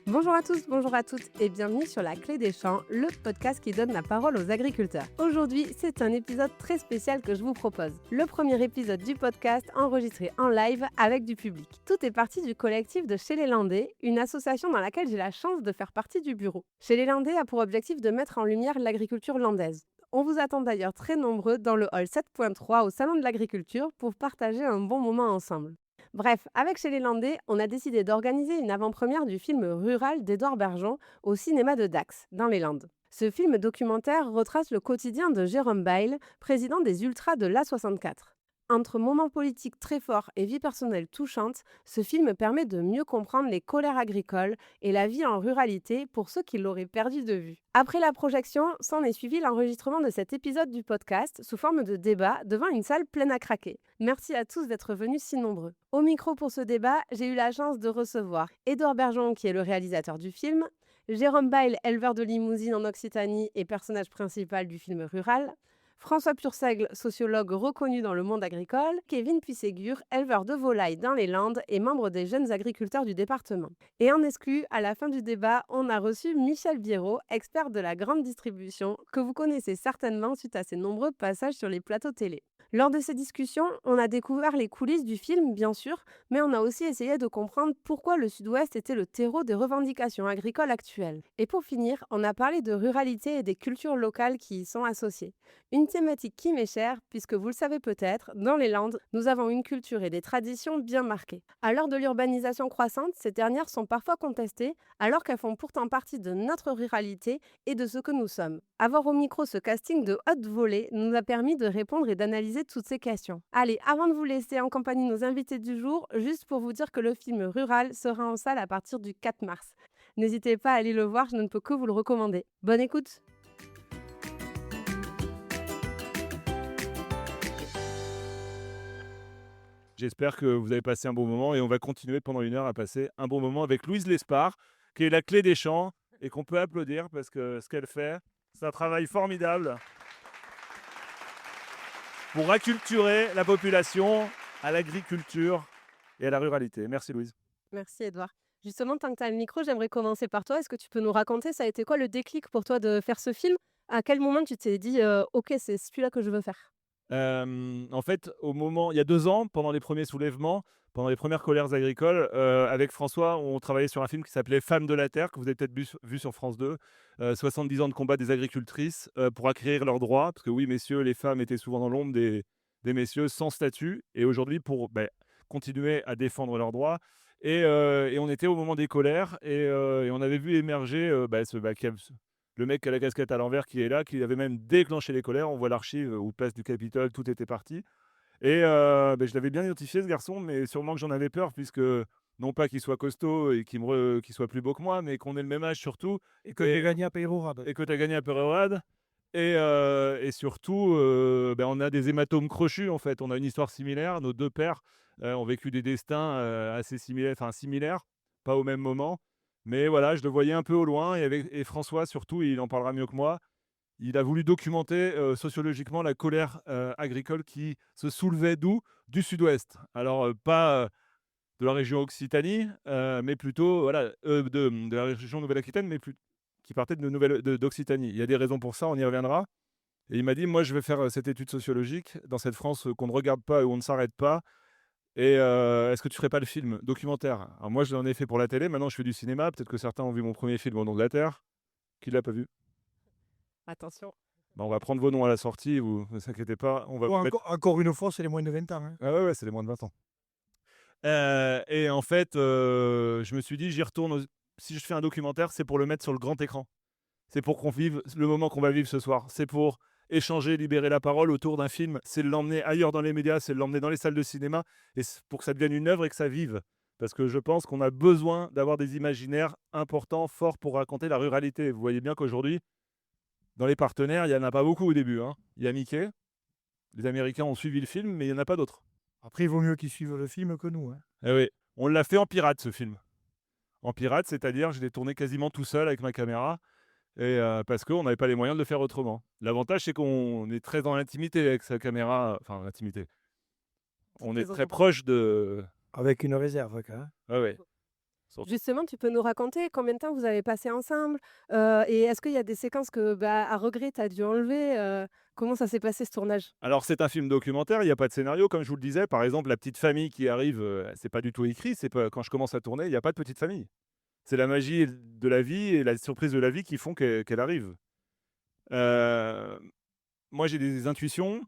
Bonjour à tous, bonjour à toutes et bienvenue sur La Clé des Champs, le podcast qui donne la parole aux agriculteurs. Aujourd'hui, c'est un épisode très spécial que je vous propose. Le premier épisode du podcast enregistré en live avec du public. Tout est parti du collectif de Chez les Landais, une association dans laquelle j'ai la chance de faire partie du bureau. Chez les Landais a pour objectif de mettre en lumière l'agriculture landaise. On vous attend d'ailleurs très nombreux dans le hall 7.3 au Salon de l'Agriculture pour partager un bon moment ensemble. Bref, avec Chez les Landais, on a décidé d'organiser une avant-première du film Rural d'Édouard Bergeon au cinéma de Dax, dans les Landes. Ce film documentaire retrace le quotidien de Jérôme Bail, président des Ultras de l'A64. Entre moments politiques très forts et vie personnelle touchante, ce film permet de mieux comprendre les colères agricoles et la vie en ruralité pour ceux qui l'auraient perdu de vue. Après la projection, s'en est suivi l'enregistrement de cet épisode du podcast sous forme de débat devant une salle pleine à craquer. Merci à tous d'être venus si nombreux. Au micro pour ce débat, j'ai eu la chance de recevoir Édouard Bergeon, qui est le réalisateur du film, Jérôme Bail, éleveur de limousines en Occitanie et personnage principal du film Rural, François Purseigle, sociologue reconnu dans le monde agricole, Kevin Puisségur, éleveur de volailles dans les Landes et membre des jeunes agriculteurs du département. Et en exclu, à la fin du débat, on a reçu Michel Biérot, expert de la grande distribution, que vous connaissez certainement suite à ses nombreux passages sur les plateaux télé. Lors de ces discussions, on a découvert les coulisses du film, bien sûr, mais on a aussi essayé de comprendre pourquoi le Sud-Ouest était le terreau des revendications agricoles actuelles. Et pour finir, on a parlé de ruralité et des cultures locales qui y sont associées. Une thématique qui m'est chère, puisque vous le savez peut-être, dans les Landes, nous avons une culture et des traditions bien marquées. À l'heure de l'urbanisation croissante, ces dernières sont parfois contestées, alors qu'elles font pourtant partie de notre ruralité et de ce que nous sommes. Avoir au micro ce casting de haute volée nous a permis de répondre et d'analyser toutes ces questions. Allez, avant de vous laisser en compagnie de nos invités du jour, juste pour vous dire que le film Rural sera en salle à partir du 4 mars. N'hésitez pas à aller le voir, je ne peux que vous le recommander. Bonne écoute! J'espère que vous avez passé un bon moment et on va continuer pendant une heure à passer un bon moment avec Louise Lespard, qui est la clé des champs et qu'on peut applaudir parce que ce qu'elle fait, c'est un travail formidable pour acculturer la population à l'agriculture et à la ruralité. Merci Louise. Merci Edouard. Justement, tant que tu as le micro, j'aimerais commencer par toi. Est-ce que tu peux nous raconter, ça a été quoi le déclic pour toi de faire ce film? À quel moment tu t'es dit ok, c'est celui-là que je veux faire? En fait, il y a 2 ans, pendant les premiers soulèvements, pendant les premières colères agricoles, avec François, on travaillait sur un film qui s'appelait Femmes de la terre, que vous avez peut-être vu sur France 2. 70 ans de combat des agricultrices, pour acquérir leurs droits. Parce que oui, messieurs, les femmes étaient souvent dans l'ombre des messieurs sans statut et aujourd'hui pour, continuer à défendre leurs droits et on était au moment des colères et on avait vu émerger, le mec qui a la casquette à l'envers qui est là, qui avait même déclenché les colères. On voit l'archive où place du Capitole, tout était parti. Et je l'avais bien identifié ce garçon, mais sûrement que j'en avais peur puisque non pas qu'il soit costaud et qu'il soit plus beau que moi, mais qu'on ait le même âge surtout Et que j'ai gagné à Peyrorade. et que tu as gagné à Peyrehorade et surtout, on a des hématomes crochus en fait. On a une histoire similaire. Nos 2 pères, ont vécu des destins, assez similaires, pas au même moment. Mais voilà, je le voyais un peu au loin et François surtout, il en parlera mieux que moi. Il a voulu documenter, sociologiquement la colère, agricole qui se soulevait d'où? Du Sud-Ouest. Alors, pas, de la région Occitanie, mais plutôt voilà, de la région Nouvelle-Aquitaine, mais qui partait d'Occitanie. Il y a des raisons pour ça, on y reviendra et il m'a dit: «Moi, je vais faire, cette étude sociologique dans cette France, qu'on ne regarde pas et où on ne s'arrête pas et est-ce que tu ferais pas le film documentaire?» Alors moi, je l'en ai fait pour la télé, maintenant je fais du cinéma. Peut-être que certains ont vu mon premier film, Au nom de la terre. Qui l'a pas vu? Attention. On va prendre vos noms à la sortie, vous ne vous inquiétez pas, on va Bon, vous mettre. encore une fois, c'est les moins de 20 ans, hein. Ah ouais, c'est les moins de 20 ans. Et en fait, je me suis dit: «J'y retourne aux si je fais un documentaire, c'est pour le mettre sur le grand écran. C'est pour qu'on vive le moment qu'on va vivre ce soir. C'est pour échanger, libérer la parole autour d'un film. C'est l'emmener ailleurs dans les médias, c'est l'emmener dans les salles de cinéma et pour que ça devienne une œuvre et que ça vive». Parce que je pense qu'on a besoin d'avoir des imaginaires importants, forts pour raconter la ruralité. Vous voyez bien qu'aujourd'hui, dans les partenaires, il y en a pas beaucoup au début, hein. Il y a Mickey, les Américains ont suivi le film, mais il y en a pas d'autres. Après, il vaut mieux qu'ils suivent le film que nous, hein. Eh oui, on l'a fait en pirate ce film. En pirate, c'est-à-dire je l'ai tourné quasiment tout seul avec ma caméra et parce qu'on n'avait pas les moyens de le faire autrement. L'avantage, c'est qu'on est très dans l'intimité avec sa caméra, enfin l'intimité. On est Très très entreprenant. proche de Avec une réserve, quoi, hein. ouais, ouais. Surtout. Justement, tu peux nous raconter combien de temps vous avez passé ensemble? Et est-ce qu'il y a des séquences que, à regret, tu as dû enlever? Comment ça s'est passé ce tournage? Alors c'est un film documentaire, il y a pas de scénario comme je vous le disais. Par exemple, la petite famille qui arrive, c'est pas du tout écrit, c'est pas quand je commence à tourner, il y a pas de petite famille. C'est la magie de la vie et la surprise de la vie qui font qu'elle arrive. Heu, Moi j'ai des intuitions,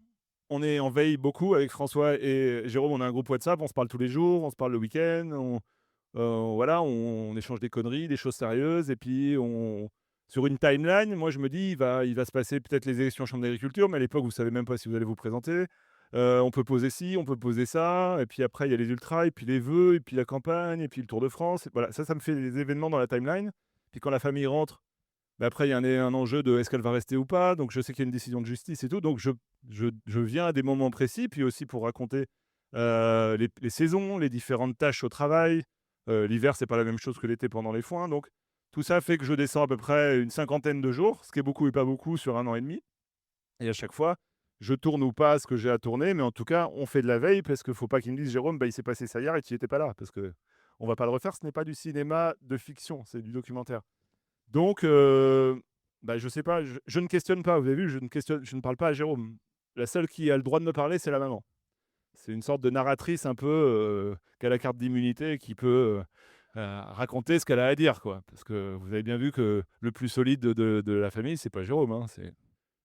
on est en veille beaucoup avec François et Jérôme, on a un groupe WhatsApp, on se parle tous les jours, on se parle le week-end, voilà, on échange des conneries, des choses sérieuses et puis on sur une timeline, moi je me dis: «Il va se passer peut-être les élections chambre d'agriculture», mais à l'époque, vous savez même pas si vous allez vous présenter. On peut poser ci, on peut poser ça et puis après il y a les ultras et puis les vœux et puis la campagne et puis le Tour de France et voilà, ça me fait des événements dans la timeline. Puis quand la famille rentre, bah, après il y a un enjeu de est-ce qu'elle va rester ou pas? Donc je sais qu'il y a une décision de justice et tout, donc je viens à des moments précis, puis aussi pour raconter, les saisons, les différentes tâches au travail. L'hiver, c'est pas la même chose que l'été pendant les foins, donc tout ça fait que je descends à peu près une cinquantaine de jours, ce qui est beaucoup et pas beaucoup sur 1 an et demi. Et à chaque fois, je tourne ou pas ce que j'ai à tourner, mais en tout cas, on fait de la veille parce qu'il faut pas qu'ils me disent: «Jérôme, bah, il s'est passé ça hier et tu étais pas là», parce qu'on va pas le refaire, ce n'est pas du cinéma de fiction, c'est du documentaire. Donc bah, je sais pas, je ne questionne pas, vous avez vu, je ne parle pas à Jérôme. La seule qui a le droit de me parler, c'est la maman. C'est une sorte de narratrice un peu, qui a la carte d'immunité et qui peut, raconter ce qu'elle a à dire, quoi. Parce que vous avez bien vu que le plus solide de la famille, c'est pas Jérôme, hein,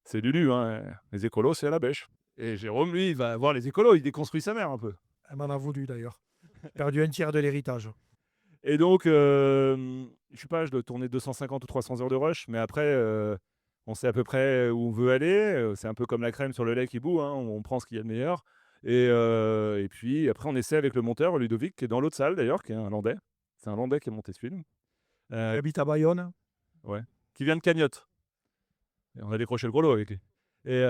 c'est Lulu, hein. Les écolos, c'est à la bêche. Et Jérôme, lui, il va voir les écolos, il déconstruit sa mère un peu. Elle m'en a voulu d'ailleurs. J'ai perdu un tiers de l'héritage. Et donc, je sais pas, je dois tourner 250 ou 300 heures de rush, mais après, on sait à peu près où on veut aller. C'est un peu comme la crème sur le lait qui bout, hein, on prend ce qu'il y a de meilleur. Et puis après, on essaie avec le monteur, Ludovic, qui est dans l'autre salle d'ailleurs, qui est un Landais. C'est un Landais qui a monté ce film. Il Euh, habite à Bayonne. ouais. Qui vient de Cagnotte. Et on a décroché le gros lot avec lui. Et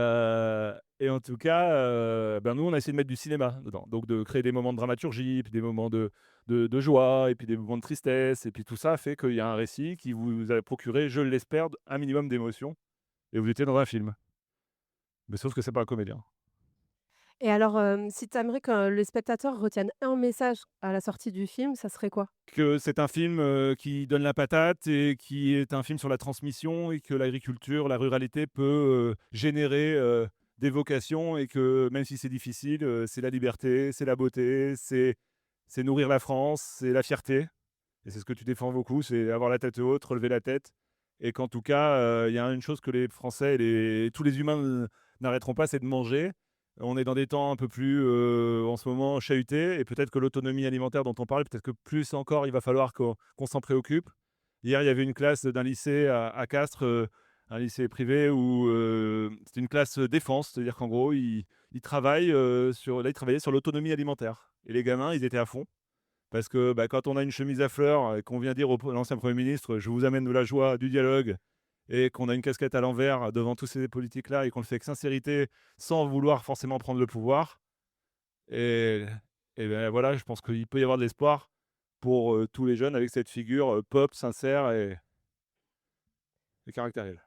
en tout cas, ben nous, on a essayé de mettre du cinéma dedans. Donc, de créer des moments de dramaturgie, puis des moments de joie, et puis des moments de tristesse. Et puis tout ça fait qu'il y a un récit qui vous a procuré, je l'espère, un minimum d'émotion. Et vous étiez dans un film. Mais sauf que c'est pas un comédien. Et alors, si tu aimerais que les spectateurs retiennent un message à la sortie du film, ça serait quoi? Que c'est un film qui donne la patate et qui est un film sur la transmission et que l'agriculture, la ruralité peut générer des vocations et que même si c'est difficile, c'est la liberté, c'est la beauté, c'est nourrir la France, c'est la fierté. Et c'est ce que tu défends beaucoup, c'est avoir la tête haute, relever la tête. Et qu'en tout cas, il y a une chose que les Français et tous les humains n'arrêteront pas, c'est de manger. On est dans des temps un peu plus, en ce moment, chahutés. Et peut-être que l'autonomie alimentaire dont on parle, peut-être que plus encore, il va falloir qu'on s'en préoccupe. Hier, il y avait une classe d'un lycée à Castres, un lycée privé, où c'était une classe défense. C'est-à-dire qu'en gros, ils travaillent, là, ils travaillaient sur l'autonomie alimentaire. Et les gamins, ils étaient à fond. Parce que bah, quand on a une chemise à fleurs et qu'on vient dire à l'ancien Premier ministre, je vous amène de la joie, du dialogue, et qu'on a une casquette à l'envers devant tous ces politiques-là et qu'on le fait avec sincérité, sans vouloir forcément prendre le pouvoir, et, et ben voilà, je pense qu'il peut y avoir de l'espoir pour tous les jeunes avec cette figure pop, sincère et caractérielle.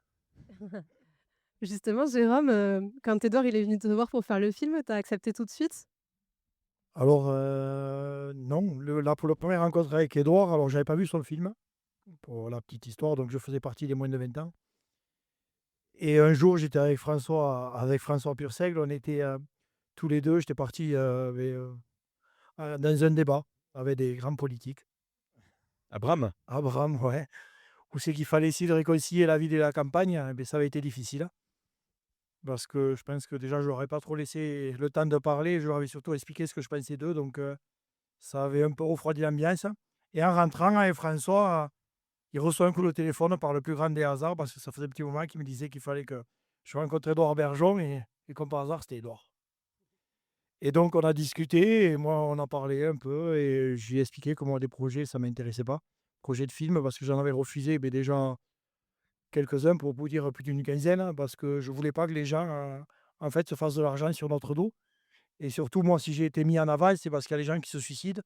Justement, Jérôme, quand Édouard il est venu te voir pour faire le film, tu as accepté tout de suite? Alors, non, là, pour la première rencontre avec Édouard, alors j'avais pas vu son film, pour la petite histoire, donc je faisais partie des moins de 20 ans. Et un jour, j'étais avec François Purseigle, on était tous les deux, j'étais parti dans un débat avec des grands politiques. Abraham. Abraham, ouais. Où c'est qu'il fallait essayer de réconcilier la ville et la campagne, mais ça avait été difficile, hein. Parce que je pense que déjà, je leur ai pas trop laissé le temps de parler, je leur avais surtout expliqué ce que je pensais d'eux, donc ça avait un peu refroidi l'ambiance. Et en rentrant avec François, il reçoit un coup de téléphone par le plus grand des hasards, parce que ça faisait un petit moment qu'il me disait qu'il fallait que je rencontre Édouard Bergeon, et comme par hasard, c'était Édouard. Et donc, on a discuté, et moi, on a parlé un peu, et je lui ai expliqué que moi, des projets, ça ne m'intéressait pas. Projet de film, parce que j'en avais refusé mais déjà quelques-uns, pour vous dire plus d'une quinzaine, hein, parce que je ne voulais pas que les gens, en fait, se fassent de l'argent sur notre dos. Et surtout, moi, si j'ai été mis en avant, c'est parce qu'il y a des gens qui se suicident.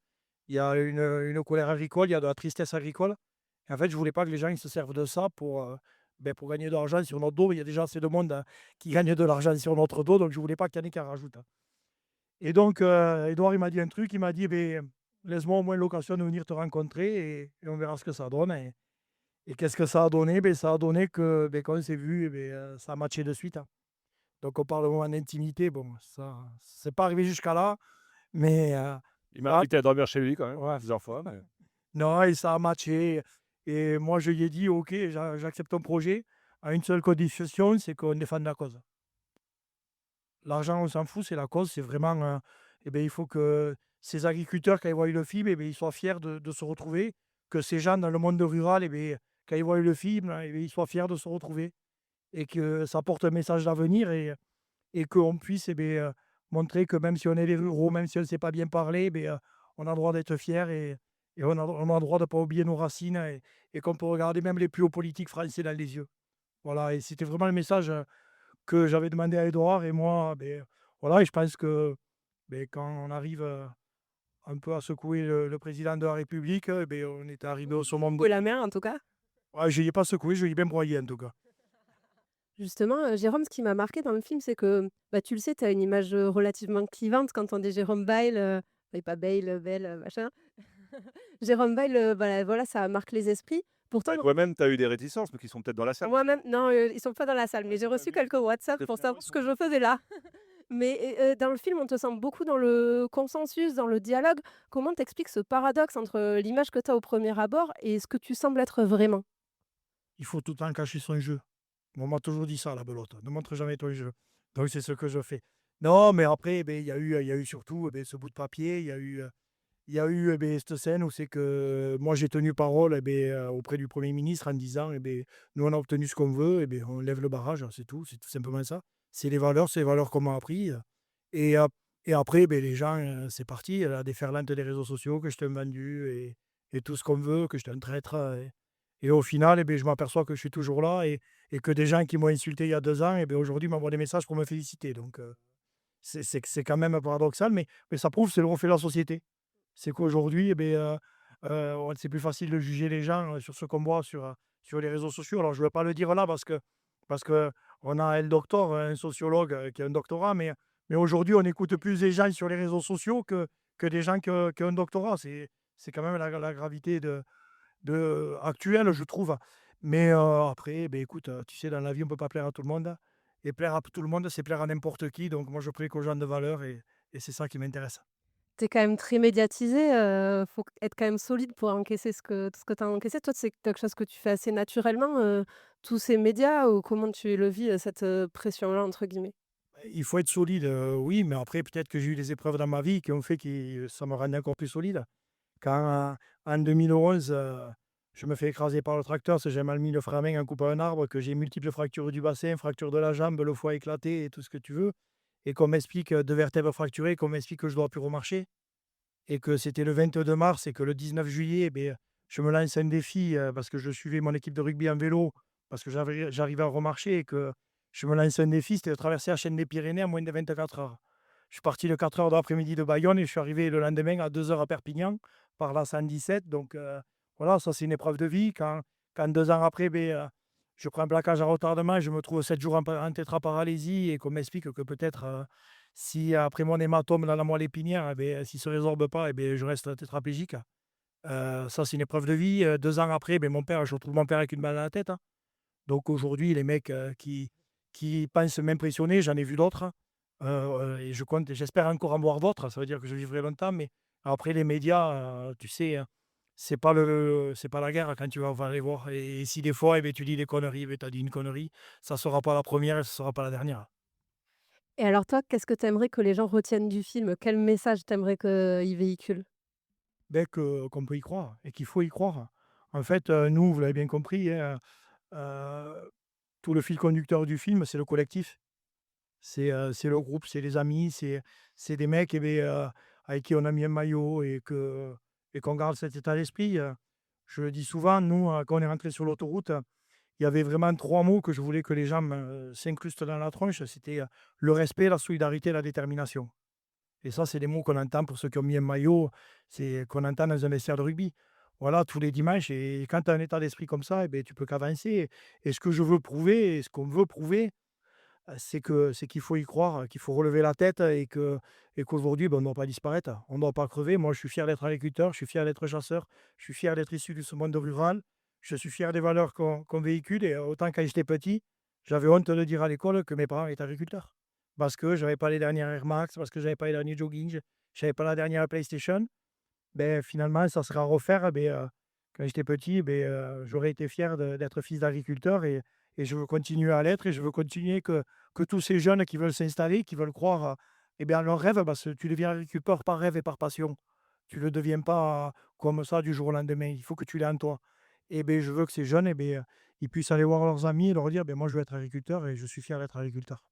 Il y a une colère agricole, il y a de la tristesse agricole. Et en fait, je ne voulais pas que les gens ils se servent de ça pour gagner de l'argent sur notre dos. Il y a déjà assez de monde, qui gagne de l'argent sur notre dos, donc je ne voulais pas qu'il y en ait qui en rajoutent, hein. Et donc, Édouard, il m'a dit un truc, il m'a dit: laisse-moi au moins l'occasion de venir te rencontrer et on verra ce que ça donne. Et qu'est-ce que ça a donné? Ça a donné que quand on s'est vu, ça a matché de suite, hein. Donc on parle vraiment d'intimité. Bon, ça, c'est pas arrivé jusqu'à là, mais Il m'a ah, invité à dormir chez lui quand même, ouais, plusieurs fois, mais non, et ça a matché. Et moi, je lui ai dit: «OK, j'accepte ton projet à une seule condition, c'est qu'on défende la cause. L'argent, on s'en fout, c'est la cause, c'est vraiment, il faut que ces agriculteurs, quand ils voient le film, ils soient fiers de se retrouver, que ces gens dans le monde rural, quand ils voient le film, ils soient fiers de se retrouver et que ça porte un message d'avenir et qu'on puisse, montrer que même si on est des ruraux, même si on ne sait pas bien parler, on a le droit d'être fiers et on a le droit de ne pas oublier nos racines et qu'on peut regarder même les plus hauts politiques français dans les yeux. Voilà, et c'était vraiment le message, que j'avais demandé à Édouard et moi, voilà, et je pense que, quand on arrive, un peu à secouer le président de la République, on est arrivé au summum de Ou la mer en tout cas. ouais, je ne l'ai pas secoué, je l'ai bien broyé en tout cas. Justement, Jérôme, ce qui m'a marqué dans le film, c'est que, bah, tu le sais, tu as une image, relativement clivante quand on dit Jérôme Bail, et pas Bail, Bel, machin. Jérôme Bail, voilà, ça marque les esprits. Pourtant, bah, toi-même, tu as eu des réticences, mais qui sont peut-être dans la salle. moi-même non, ils sont pas dans la salle, mais j'ai reçu quelques WhatsApp pour savoir ce que je faisais là. Mais, dans le film, on te sent beaucoup dans le consensus, dans le dialogue. Comment t'expliques ce paradoxe entre, l'image que tu as au premier abord et ce que tu sembles être vraiment? Il faut tout le temps cacher son jeu. On m'a toujours dit ça, la belote: «Ne montre jamais ton jeu». Donc c'est ce que je fais. Non, mais après, il y a eu surtout, ce bout de papier, cette scène où c'est que moi j'ai tenu parole, auprès du Premier ministre en disant: «Nous on a obtenu ce qu'on veut, on lève le barrage», c'est tout simplement ça. C'est les valeurs qu'on m'a appris, et et après, les gens, c'est parti, la déferlante des réseaux sociaux, que je t'ai vendu et tout ce qu'on veut, que j'étais un traître, et au final, je m'aperçois que je suis toujours là et que des gens qui m'ont insulté il y a 2 ans, aujourd'hui m'envoient des messages pour me féliciter, donc c'est quand même paradoxal, mais ça prouve, c'est le reflet de la société. C'est qu'aujourd'hui, c'est plus facile de juger les gens, sur ce qu'on voit sur les réseaux sociaux. Alors je ne veux pas le dire là parce que on a El Doctor, un sociologue, qui a un doctorat, mais aujourd'hui, on écoute plus les gens sur les réseaux sociaux que des gens qui ont un doctorat. C'est quand même la gravité actuelle, je trouve. Mais après, écoute, tu sais, dans la vie, on ne peut pas plaire à tout le monde et plaire à tout le monde, c'est plaire à n'importe qui. Donc moi, je prie qu'aux gens de valeur et c'est ça qui m'intéresse. Tu es quand même très médiatisé, faut être quand même solide pour encaisser tout ce que tu as encaissé. Toi, c'est quelque chose que tu fais assez naturellement, tous ces médias ou comment tu le vis, cette, «pression-là» entre guillemets? Il faut être solide, oui, mais après peut-être que j'ai eu des épreuves dans ma vie qui ont fait que ça me rendait encore plus solide. Quand, en 2011, je me fais écraser par le tracteur parce que j'ai mal mis le frein à main en coupant un arbre, que j'ai multiples fractures du bassin, fracture de la jambe, le foie éclaté et tout ce que tu veux, et qu'on m'explique, 2 vertèbres fracturées, qu'on m'explique que je ne dois plus remarcher et que c'était le 22 mars et que le 19 juillet, je me lance un défi, parce que je suivais mon équipe de rugby en vélo, parce que j'arrivais à remarcher et que je me lance un défi, c'était de traverser la chaîne des Pyrénées en moins de 24 heures. Je suis parti le 4 heures de l'après-midi de Bayonne et je suis arrivé le lendemain à 2 heures à Perpignan par la 117, donc voilà, ça c'est une épreuve de vie. Quand 2 ans après, je prends un plaquage à retardement et je me trouve 7 jours en tétraparalysie et qu'on m'explique que peut-être, si après mon hématome dans la moelle épinière, s'il ne se résorbe pas, je reste tétraplégique. Ça, c'est une épreuve de vie. 2 ans après, je retrouve mon père avec une balle dans la tête, hein. Donc aujourd'hui, les mecs, qui pensent m'impressionner, j'en ai vu d'autres, et j'espère encore en voir d'autres. Ça veut dire que je vivrai longtemps, mais après les médias, tu sais, c'est pas la guerre quand tu vas les voir, et si des fois, tu dis des conneries, tu as dit une connerie, ça ne sera pas la première et ça ne sera pas la dernière. Et alors toi, qu'est-ce que tu aimerais que les gens retiennent du film? Quel message tu aimerais qu'il véhicule? Qu'on peut y croire et qu'il faut y croire. En fait, nous, vous l'avez bien compris, hein, tout le fil conducteur du film, c'est le collectif. C'est le groupe, c'est les amis, c'est des mecs, avec qui on a mis un maillot et qu'on garde cet état d'esprit. Je le dis souvent, nous, quand on est rentré sur l'autoroute, il y avait vraiment 3 mots que je voulais que les gens s'incrustent dans la tronche. C'était, le respect, la solidarité et la détermination. Et ça, c'est des mots qu'on entend pour ceux qui ont mis un maillot, c'est qu'on entend dans un vestiaire de rugby. Voilà, tous les dimanches, et quand tu as un état d'esprit comme ça, tu peux qu'avancer. Et ce que je veux prouver et ce qu'on veut prouver, c'est qu'il faut y croire, qu'il faut relever la tête et qu'aujourd'hui, on ne doit pas disparaître, on ne doit pas crever. Moi, je suis fier d'être agriculteur, je suis fier d'être chasseur, je suis fier d'être issu de ce monde rural, je suis fier des valeurs qu'on véhicule et autant quand j'étais petit, j'avais honte de dire à l'école que mes parents étaient agriculteurs. Parce que je n'avais pas les dernières Air Max, parce que je n'avais pas les derniers jogging, je n'avais pas la dernière PlayStation. Finalement, ça sera à refaire. Quand j'étais petit, j'aurais été fier d'être fils d'agriculteur et je veux continuer à l'être et je veux continuer que tous ces jeunes qui veulent s'installer, qui veulent croire à leur rêve, parce que tu deviens agriculteur par rêve et par passion. Tu ne le deviens pas comme ça du jour au lendemain. Il faut que tu l'aies en toi. Je veux que ces jeunes, ils puissent aller voir leurs amis et leur dire, moi, je veux être agriculteur et je suis fier d'être agriculteur.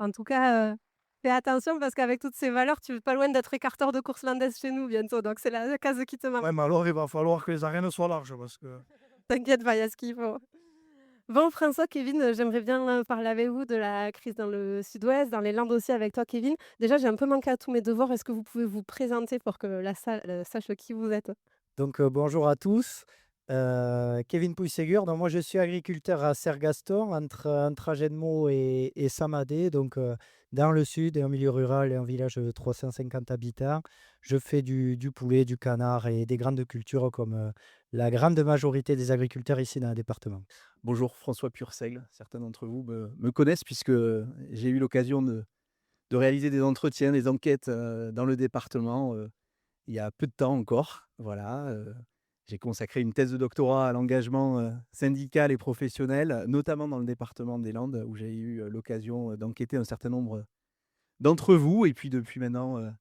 En tout cas, fais attention parce qu'avec toutes ces valeurs, tu es pas loin d'être écarteur de course landaise chez nous bientôt, donc c'est la case qui te manque. Ouais, mais alors, il va falloir que les arènes soient larges parce que T'inquiète pas, il y a ce qu'il faut. Bon, François, Kevin, j'aimerais bien parler avec vous de la crise dans le sud-ouest, dans les Landes aussi avec toi, Kevin. Déjà, j'ai un peu manqué à tous mes devoirs. Est-ce que vous pouvez vous présenter pour que la salle sache qui vous êtes? Donc, bonjour à tous. Kevin Pouille-Ségur. Donc moi, je suis agriculteur à Sergaston, entre Agenmo et Samadé, donc dans le sud et en milieu rural et un village de 350 habitants. Je fais du poulet, du canard et des grandes cultures comme la grande majorité des agriculteurs ici dans le département. Bonjour, François Purseigle. Certains d'entre vous me connaissent puisque j'ai eu l'occasion de réaliser des entretiens, des enquêtes dans le département il y a peu de temps encore. Voilà, j'ai consacré une thèse de doctorat à l'engagement syndical et professionnel, notamment dans le département des Landes, où j'ai eu l'occasion d'enquêter un certain nombre d'entre vous. Et puis depuis maintenant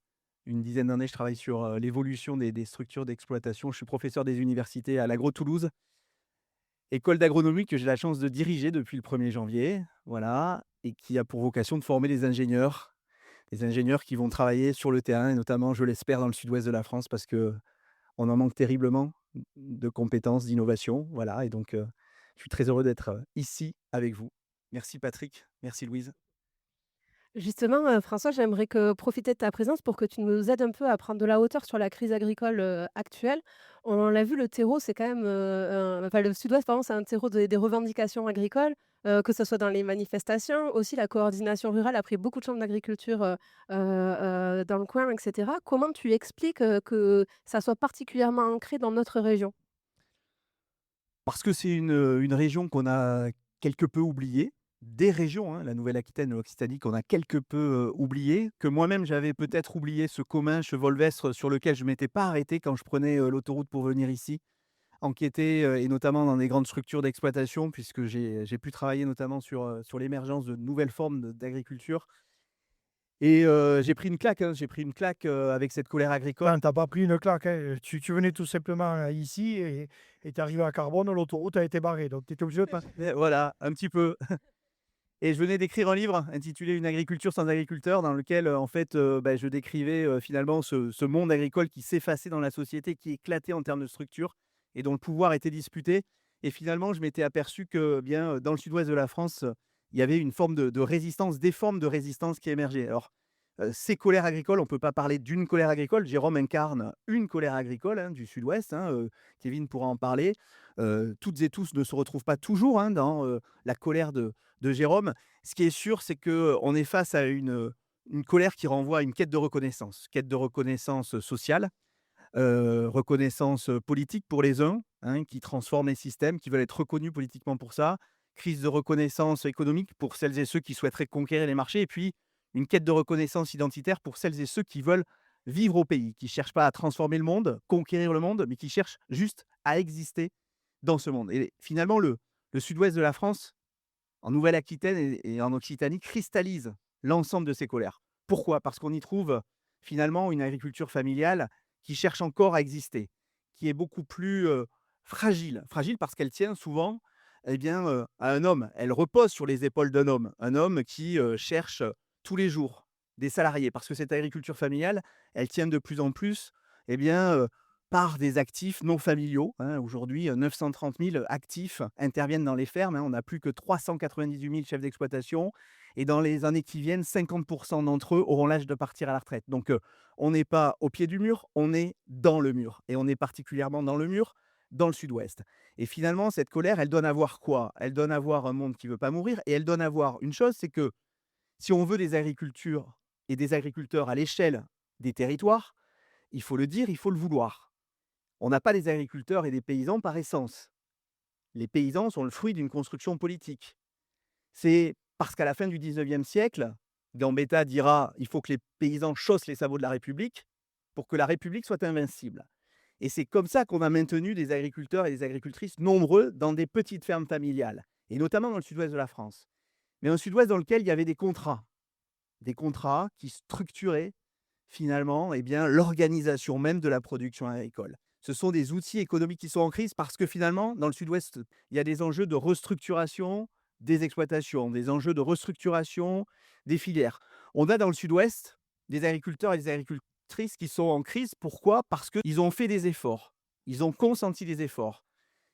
une dizaine d'années, je travaille sur l'évolution des structures d'exploitation. Je suis professeur des universités à l'Agro-Toulouse, école d'agronomie que j'ai la chance de diriger depuis le 1er janvier, voilà, et qui a pour vocation de former des ingénieurs qui vont travailler sur le terrain et notamment, je l'espère, dans le sud-ouest de la France parce qu'on en manque terriblement de compétences, d'innovation, voilà. Et donc, je suis très heureux d'être ici avec vous. Merci Patrick, merci Louise. Justement, François, j'aimerais profiter de ta présence pour que tu nous aides un peu à prendre de la hauteur sur la crise agricole, actuelle. On l'a vu, le terreau, c'est quand même, le sud-ouest, pardon, c'est un terreau des revendications agricoles, que ce soit dans les manifestations. Aussi, la coordination rurale a pris beaucoup de chambres d'agriculture, dans le coin et cetera. Comment tu expliques, que ça soit particulièrement ancré dans notre région? Parce que c'est une région qu'on a quelque peu oubliée, des régions, hein, la Nouvelle-Aquitaine et l'Occitanie qu'on a quelque peu oubliées, que moi-même j'avais peut-être oublié ce commun chevolvestre sur lequel je ne m'étais pas arrêté quand je prenais l'autoroute pour venir ici, enquêter et notamment dans des grandes structures d'exploitation, puisque j'ai pu travailler notamment sur l'émergence de nouvelles formes d'agriculture. Et j'ai pris une claque, hein, avec cette colère agricole. tu n'as pas pris une claque, hein. Tu venais tout simplement ici et tu es arrivé à Carbone, l'autoroute a été barrée. Donc tu étais obligé de passer. Voilà, un petit peu. Et je venais d'écrire un livre intitulé Une agriculture sans agriculteurs, dans lequel en fait je décrivais finalement ce monde agricole qui s'effaçait dans la société, qui éclatait en termes de structure et dont le pouvoir était disputé. Et finalement, je m'étais aperçu que bien dans le sud-ouest de la France, il y avait une forme de résistance, des formes de résistance qui émergeaient. Alors, ces colères agricoles, on ne peut pas parler d'une colère agricole. Jérôme incarne une colère agricole, hein, du sud-ouest, hein, Kevin pourra en parler. Toutes et tous ne se retrouvent pas toujours dans la colère de Jérôme. Ce qui est sûr, c'est qu'on est face à une colère qui renvoie à une quête de reconnaissance sociale, reconnaissance politique pour les uns, hein, qui transforment les systèmes, qui veulent être reconnus politiquement pour ça, crise de reconnaissance économique pour celles et ceux qui souhaiteraient conquérir les marchés, et puis une quête de reconnaissance identitaire pour celles et ceux qui veulent vivre au pays, qui ne cherchent pas à transformer le monde, conquérir le monde, mais qui cherchent juste à exister dans ce monde. Et finalement, le sud-ouest de la France, en Nouvelle-Aquitaine et en Occitanie, cristallise l'ensemble de ces colères. Pourquoi? Parce qu'on y trouve finalement une agriculture familiale qui cherche encore à exister, qui est beaucoup plus fragile. Fragile parce qu'elle tient souvent à un homme. Elle repose sur les épaules un homme qui cherche tous les jours des salariés. Parce que cette agriculture familiale, elle tient de plus en plus par des actifs non familiaux, hein. Aujourd'hui, 930 000 actifs interviennent dans les fermes, hein. On n'a plus que 398 000 chefs d'exploitation. Et dans les années qui viennent, 50% d'entre eux auront l'âge de partir à la retraite. Donc, on n'est pas au pied du mur, on est dans le mur. Et on est particulièrement dans le mur, dans le sud-ouest. Et finalement, cette colère, elle donne à voir quoi? Elle donne à voir un monde qui ne veut pas mourir. Et elle donne à voir une chose, c'est que Si on veut des agricultures et des agriculteurs à l'échelle des territoires, il faut le dire, il faut le vouloir. On n'a pas des agriculteurs et des paysans par essence. Les paysans sont le fruit d'une construction politique. C'est parce qu'à la fin du 19e siècle, Gambetta dira il faut que les paysans chaussent les sabots de la République pour que la République soit invincible. Et c'est comme ça qu'on a maintenu des agriculteurs et des agricultrices nombreux dans des petites fermes familiales, et notamment dans le sud-ouest de la France. Mais un sud-ouest dans lequel il y avait des contrats qui structuraient finalement l'organisation même de la production agricole. Ce sont des outils économiques qui sont en crise parce que finalement, dans le sud-ouest, il y a des enjeux de restructuration des exploitations, des enjeux de restructuration des filières. On a dans le sud-ouest des agriculteurs et des agricultrices qui sont en crise. Pourquoi? Parce qu'ils ont fait des efforts. Ils ont consenti des efforts.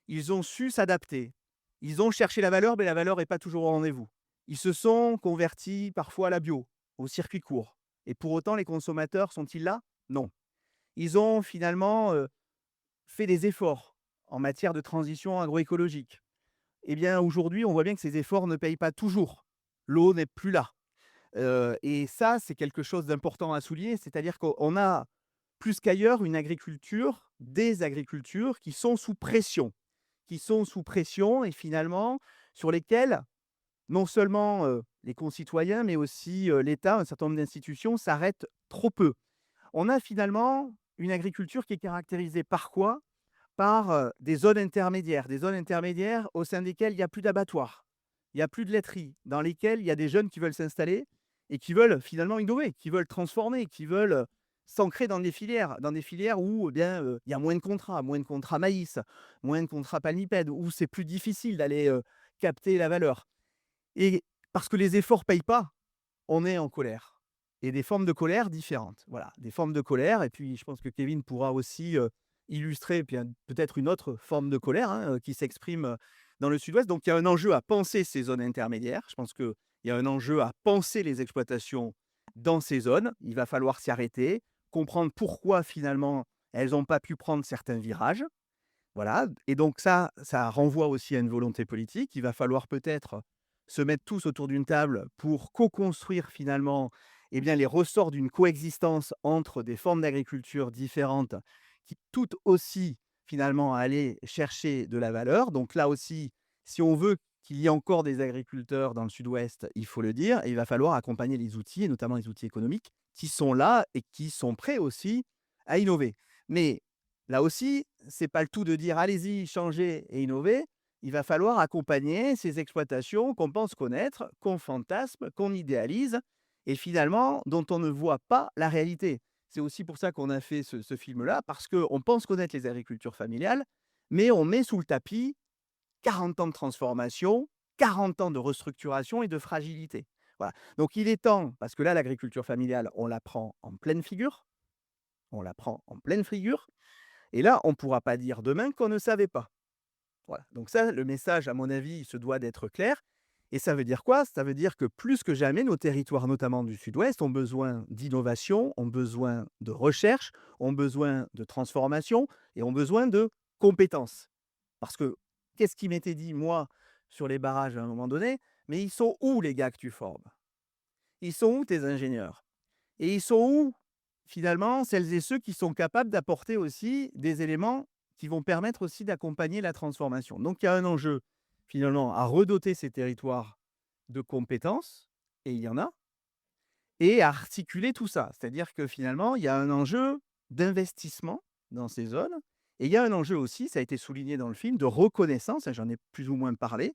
Ils ont su s'adapter. Ils ont cherché la valeur, mais la valeur n'est pas toujours au rendez-vous. Ils se sont convertis parfois à la bio, au circuit court. Et pour autant, les consommateurs sont-ils là? Non. Ils ont finalement fait des efforts en matière de transition agroécologique. Eh bien, aujourd'hui, on voit bien que ces efforts ne payent pas toujours. L'eau n'est plus là. Et ça, c'est quelque chose d'important à souligner, c'est-à-dire qu'on a plus qu'ailleurs une agriculture, des agricultures qui sont sous pression et finalement sur lesquelles non seulement les concitoyens, mais aussi l'État, un certain nombre d'institutions s'arrêtent trop peu. On a finalement une agriculture qui est caractérisée par quoi? Par des zones intermédiaires au sein desquelles il n'y a plus d'abattoirs, il n'y a plus de laiteries, dans lesquelles il y a des jeunes qui veulent s'installer et qui veulent finalement innover, qui veulent transformer, qui veulent s'ancrer dans des filières où il y a moins de contrats maïs, moins de contrats palmipèdes, où c'est plus difficile d'aller capter la valeur. Et parce que les efforts ne payent pas, on est en colère. Et des formes de colère différentes. Voilà, des formes de colère. Et puis, je pense que Kevin pourra aussi illustrer peut-être une autre forme de colère qui s'exprime dans le sud-ouest. Donc, il y a un enjeu à penser ces zones intermédiaires. Je pense qu'il y a un enjeu à penser les exploitations dans ces zones. Il va falloir s'y arrêter, comprendre pourquoi finalement elles n'ont pas pu prendre certains virages. Voilà. Et donc, ça renvoie aussi à une volonté politique. Il va falloir peut-être se mettre tous autour d'une table pour co-construire finalement les ressorts d'une coexistence entre des formes d'agriculture différentes qui toutes aussi finalement aller chercher de la valeur. Donc là aussi, si on veut qu'il y ait encore des agriculteurs dans le sud-ouest, il faut le dire, et il va falloir accompagner les outils, et notamment les outils économiques, qui sont là et qui sont prêts aussi à innover. Mais là aussi, c'est pas le tout de dire allez-y, changez et innovez. Il va falloir accompagner ces exploitations qu'on pense connaître, qu'on fantasme, qu'on idéalise, et finalement, dont on ne voit pas la réalité. C'est aussi pour ça qu'on a fait ce film-là, parce qu'on pense connaître les agricultures familiales, mais on met sous le tapis 40 ans de transformation, 40 ans de restructuration et de fragilité. Voilà. Donc il est temps, parce que là, l'agriculture familiale, on la prend en pleine figure, et là, on ne pourra pas dire demain qu'on ne savait pas. Voilà. Donc ça, le message, à mon avis, se doit d'être clair. Et ça veut dire quoi? Ça veut dire que plus que jamais, nos territoires, notamment du Sud-Ouest, ont besoin d'innovation, ont besoin de recherche, ont besoin de transformation et ont besoin de compétences. Parce que qu'est-ce qui m'était dit, moi, sur les barrages à un moment donné? Mais ils sont où les gars que tu formes? Ils sont où tes ingénieurs? Et ils sont où, finalement, celles et ceux qui sont capables d'apporter aussi des éléments qui vont permettre aussi d'accompagner la transformation? Donc, il y a un enjeu, finalement, à redoter ces territoires de compétences, et il y en a, et à articuler tout ça. C'est-à-dire que, finalement, il y a un enjeu d'investissement dans ces zones, et il y a un enjeu aussi, ça a été souligné dans le film, de reconnaissance, et j'en ai plus ou moins parlé,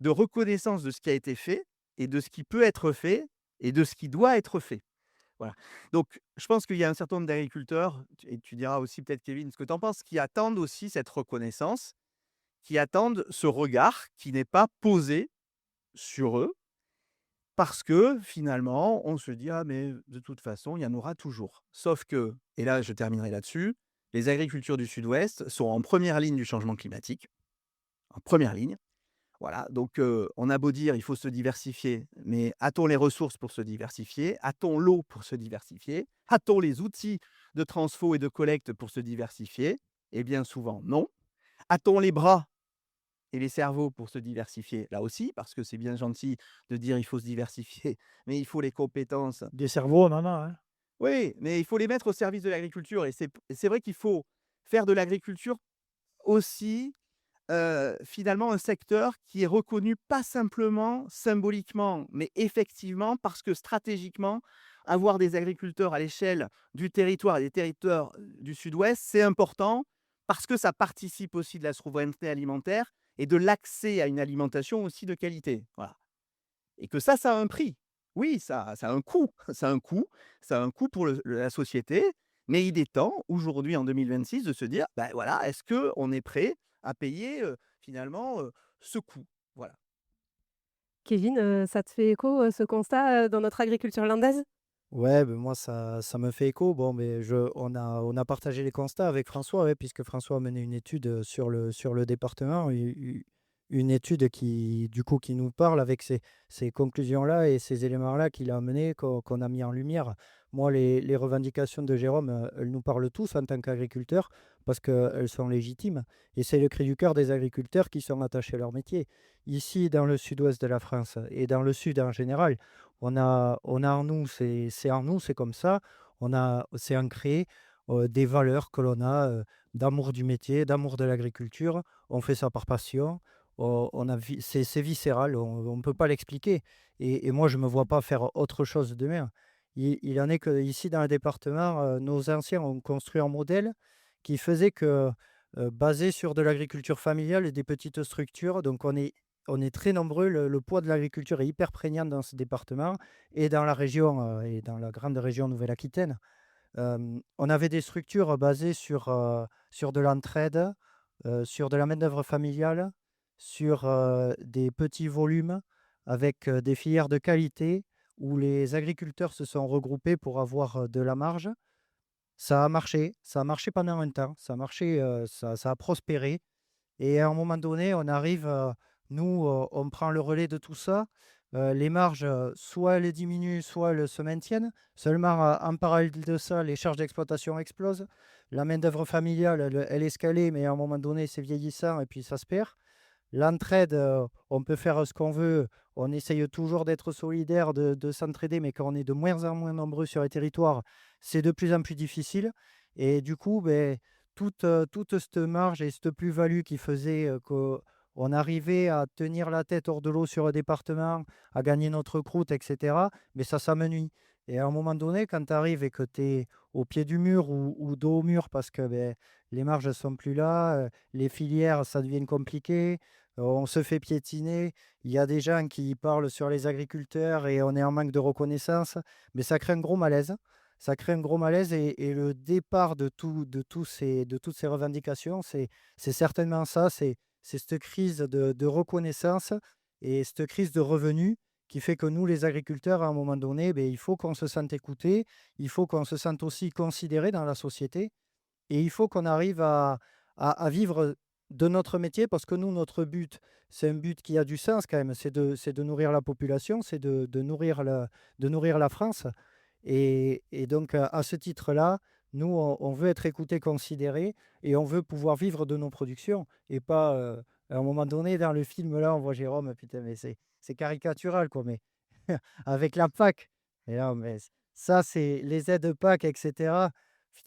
de reconnaissance de ce qui a été fait, et de ce qui peut être fait, et de ce qui doit être fait. Voilà. Donc, je pense qu'il y a un certain nombre d'agriculteurs, et tu diras aussi peut-être, Kevin, ce que tu en penses, qui attendent aussi cette reconnaissance, qui attendent ce regard qui n'est pas posé sur eux, parce que finalement, on se dit, ah, mais de toute façon, il y en aura toujours. Sauf que, et là, je terminerai là-dessus, les agricultures du Sud-Ouest sont en première ligne du changement climatique, en première ligne. Voilà, donc on a beau dire il faut se diversifier, mais a-t-on les ressources pour se diversifier? A-t-on l'eau pour se diversifier? A-t-on les outils de transfo et de collecte pour se diversifier? Eh bien souvent non. A-t-on les bras et les cerveaux pour se diversifier, là aussi, parce que c'est bien gentil de dire il faut se diversifier, mais il faut les compétences. Des cerveaux, on en a, hein. Oui, mais il faut les mettre au service de l'agriculture et c'est vrai qu'il faut faire de l'agriculture aussi, finalement un secteur qui est reconnu pas simplement symboliquement, mais effectivement parce que stratégiquement, avoir des agriculteurs à l'échelle du territoire et des territoires du Sud-Ouest, c'est important parce que ça participe aussi de la souveraineté alimentaire et de l'accès à une alimentation aussi de qualité. Voilà. Et que ça a un prix. Oui, ça a un coût, ça a un coût, ça a un coût pour la société, mais il est temps, aujourd'hui en 2026, de se dire: «Ben voilà, est-ce qu'on est prêt à payer, finalement, ce coût?» Voilà. Kevin, ça te fait écho, ce constat, dans notre agriculture landaise? Ouais, ben moi ça me fait écho. Bon, mais on a partagé les constats avec François, ouais, puisque François a mené une étude sur le département, une étude qui, du coup, qui nous parle avec ces conclusions-là et ces éléments-là qu'il a menés, qu'on a mis en lumière. Moi, les revendications de Jérôme, elles nous parlent tous en tant qu'agriculteurs parce qu'elles sont légitimes. Et c'est le cri du cœur des agriculteurs qui sont attachés à leur métier. Ici, dans le sud-ouest de la France et dans le sud en général, on a en nous, c'est en nous, c'est comme ça. C'est ancré, des valeurs que l'on a, d'amour du métier, d'amour de l'agriculture. On fait ça par passion. On a c'est viscéral, on ne peut pas l'expliquer et moi, je ne me vois pas faire autre chose demain. Il en est que ici dans le département, nos anciens ont construit un modèle qui faisait que, basé sur de l'agriculture familiale et des petites structures, donc on est très nombreux, le poids de l'agriculture est hyper prégnant dans ce département et dans la région, et dans la grande région Nouvelle-Aquitaine. On avait des structures basées sur de l'entraide, sur de la main-d'œuvre familiale, sur, des petits volumes avec, des filières de qualité où les agriculteurs se sont regroupés pour avoir, de la marge. Ça a marché pendant un temps, ça a marché, ça a prospéré. Et à un moment donné, on arrive, nous, on prend le relais de tout ça. Les marges, soit elles diminuent, soit elles se maintiennent. Seulement, en parallèle de ça, les charges d'exploitation explosent. La main-d'œuvre familiale, elle est scalée, mais à un moment donné, c'est vieillissant et puis ça se perd. L'entraide, on peut faire ce qu'on veut. On essaye toujours d'être solidaire, de s'entraider, mais quand on est de moins en moins nombreux sur les territoires, c'est de plus en plus difficile. Et du coup, beh, toute cette marge et cette plus-value qui faisait, qu'on arrivait à tenir la tête hors de l'eau sur un département, à gagner notre croûte et cetera, mais ça s'amenuise. Et à un moment donné, quand tu arrives et que tu es au pied du mur ou dos au mur parce que, beh, les marges ne sont plus là, les filières, ça devient compliqué, on se fait piétiner. Il y a des gens qui parlent sur les agriculteurs et on est en manque de reconnaissance, mais ça crée un gros malaise. Ça crée un gros malaise et le départ de toutes ces revendications, c'est certainement ça, c'est cette crise de reconnaissance et cette crise de revenus qui fait que nous, les agriculteurs, à un moment donné, beh, il faut qu'on se sente écoutés, il faut qu'on se sente aussi considérés dans la société et il faut qu'on arrive à vivre de notre métier parce que nous, notre but, c'est un but qui a du sens quand même, c'est de nourrir la population, c'est de nourrir la France. Et donc, à ce titre-là, nous, on veut être écoutés, considérés et on veut pouvoir vivre de nos productions et pas, à un moment donné, dans le film, là, on voit Jérôme, putain, mais c'est caricatural, quoi, mais avec la PAC. Et non, mais ça, c'est les aides PAC, et cetera.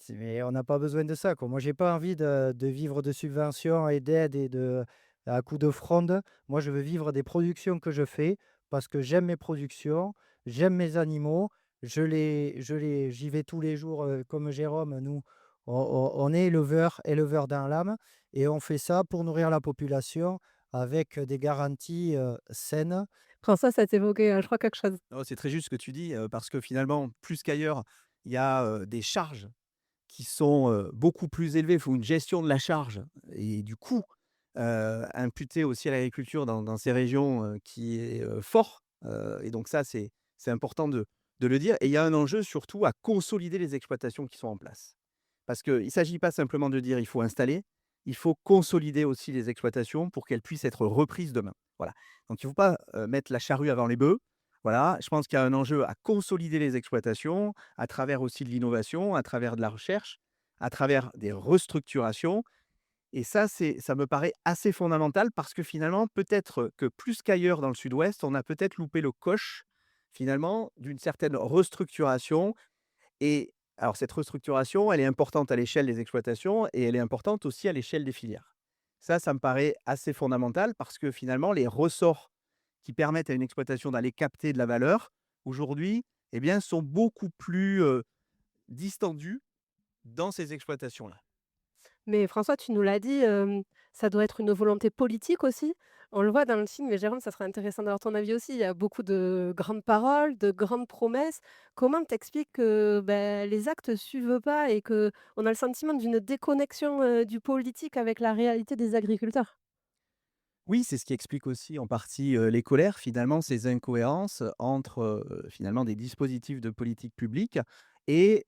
Mais on n'a pas besoin de ça, quoi. Moi, j'ai pas envie de vivre de subventions et d'aides et à coups de fronde. Moi, je veux vivre des productions que je fais parce que j'aime mes productions, j'aime mes animaux, j'y vais tous les jours, comme Jérôme. Nous, on est éleveurs dans l'âme et on fait ça pour nourrir la population avec des garanties, saines. François, ça t'évoquait, je crois quelque chose? Non, c'est très juste ce que tu dis, parce que finalement, plus qu'ailleurs, il y a, des charges qui sont, beaucoup plus élevées. Il faut une gestion de la charge et du coût, imputé aussi à l'agriculture dans ces régions, qui est, fort, et donc ça, c'est important de le dire et il y a un enjeu surtout à consolider les exploitations qui sont en place. Parce qu'il ne s'agit pas simplement de dire: «Il faut installer», il faut consolider aussi les exploitations pour qu'elles puissent être reprises demain. Voilà, donc il ne faut pas, mettre la charrue avant les bœufs. Voilà, je pense qu'il y a un enjeu à consolider les exploitations, à travers aussi de l'innovation, à travers de la recherche, à travers des restructurations Et ça me paraît assez fondamental parce que finalement, peut-être que plus qu'ailleurs dans le sud-ouest, on a peut-être loupé le coche, finalement, d'une certaine restructuration. Et alors cette restructuration, elle est importante à l'échelle des exploitations et elle est importante aussi à l'échelle des filières. Ça me paraît assez fondamental parce que finalement, les ressorts qui permettent à une exploitation d'aller capter de la valeur, aujourd'hui, eh bien, sont beaucoup plus, distendus dans ces exploitations-là. Mais François, tu nous l'as dit, ça doit être une volonté politique aussi. On le voit dans le film, mais Jérôme, ça serait intéressant d'avoir ton avis aussi. Il y a beaucoup de grandes paroles, de grandes promesses. Comment t'expliques que, les actes suivent pas et qu'on a le sentiment d'une déconnexion, du politique avec la réalité des agriculteurs? Oui, c'est ce qui explique aussi en partie, les colères, finalement, ces incohérences entre, finalement des dispositifs de politique publique et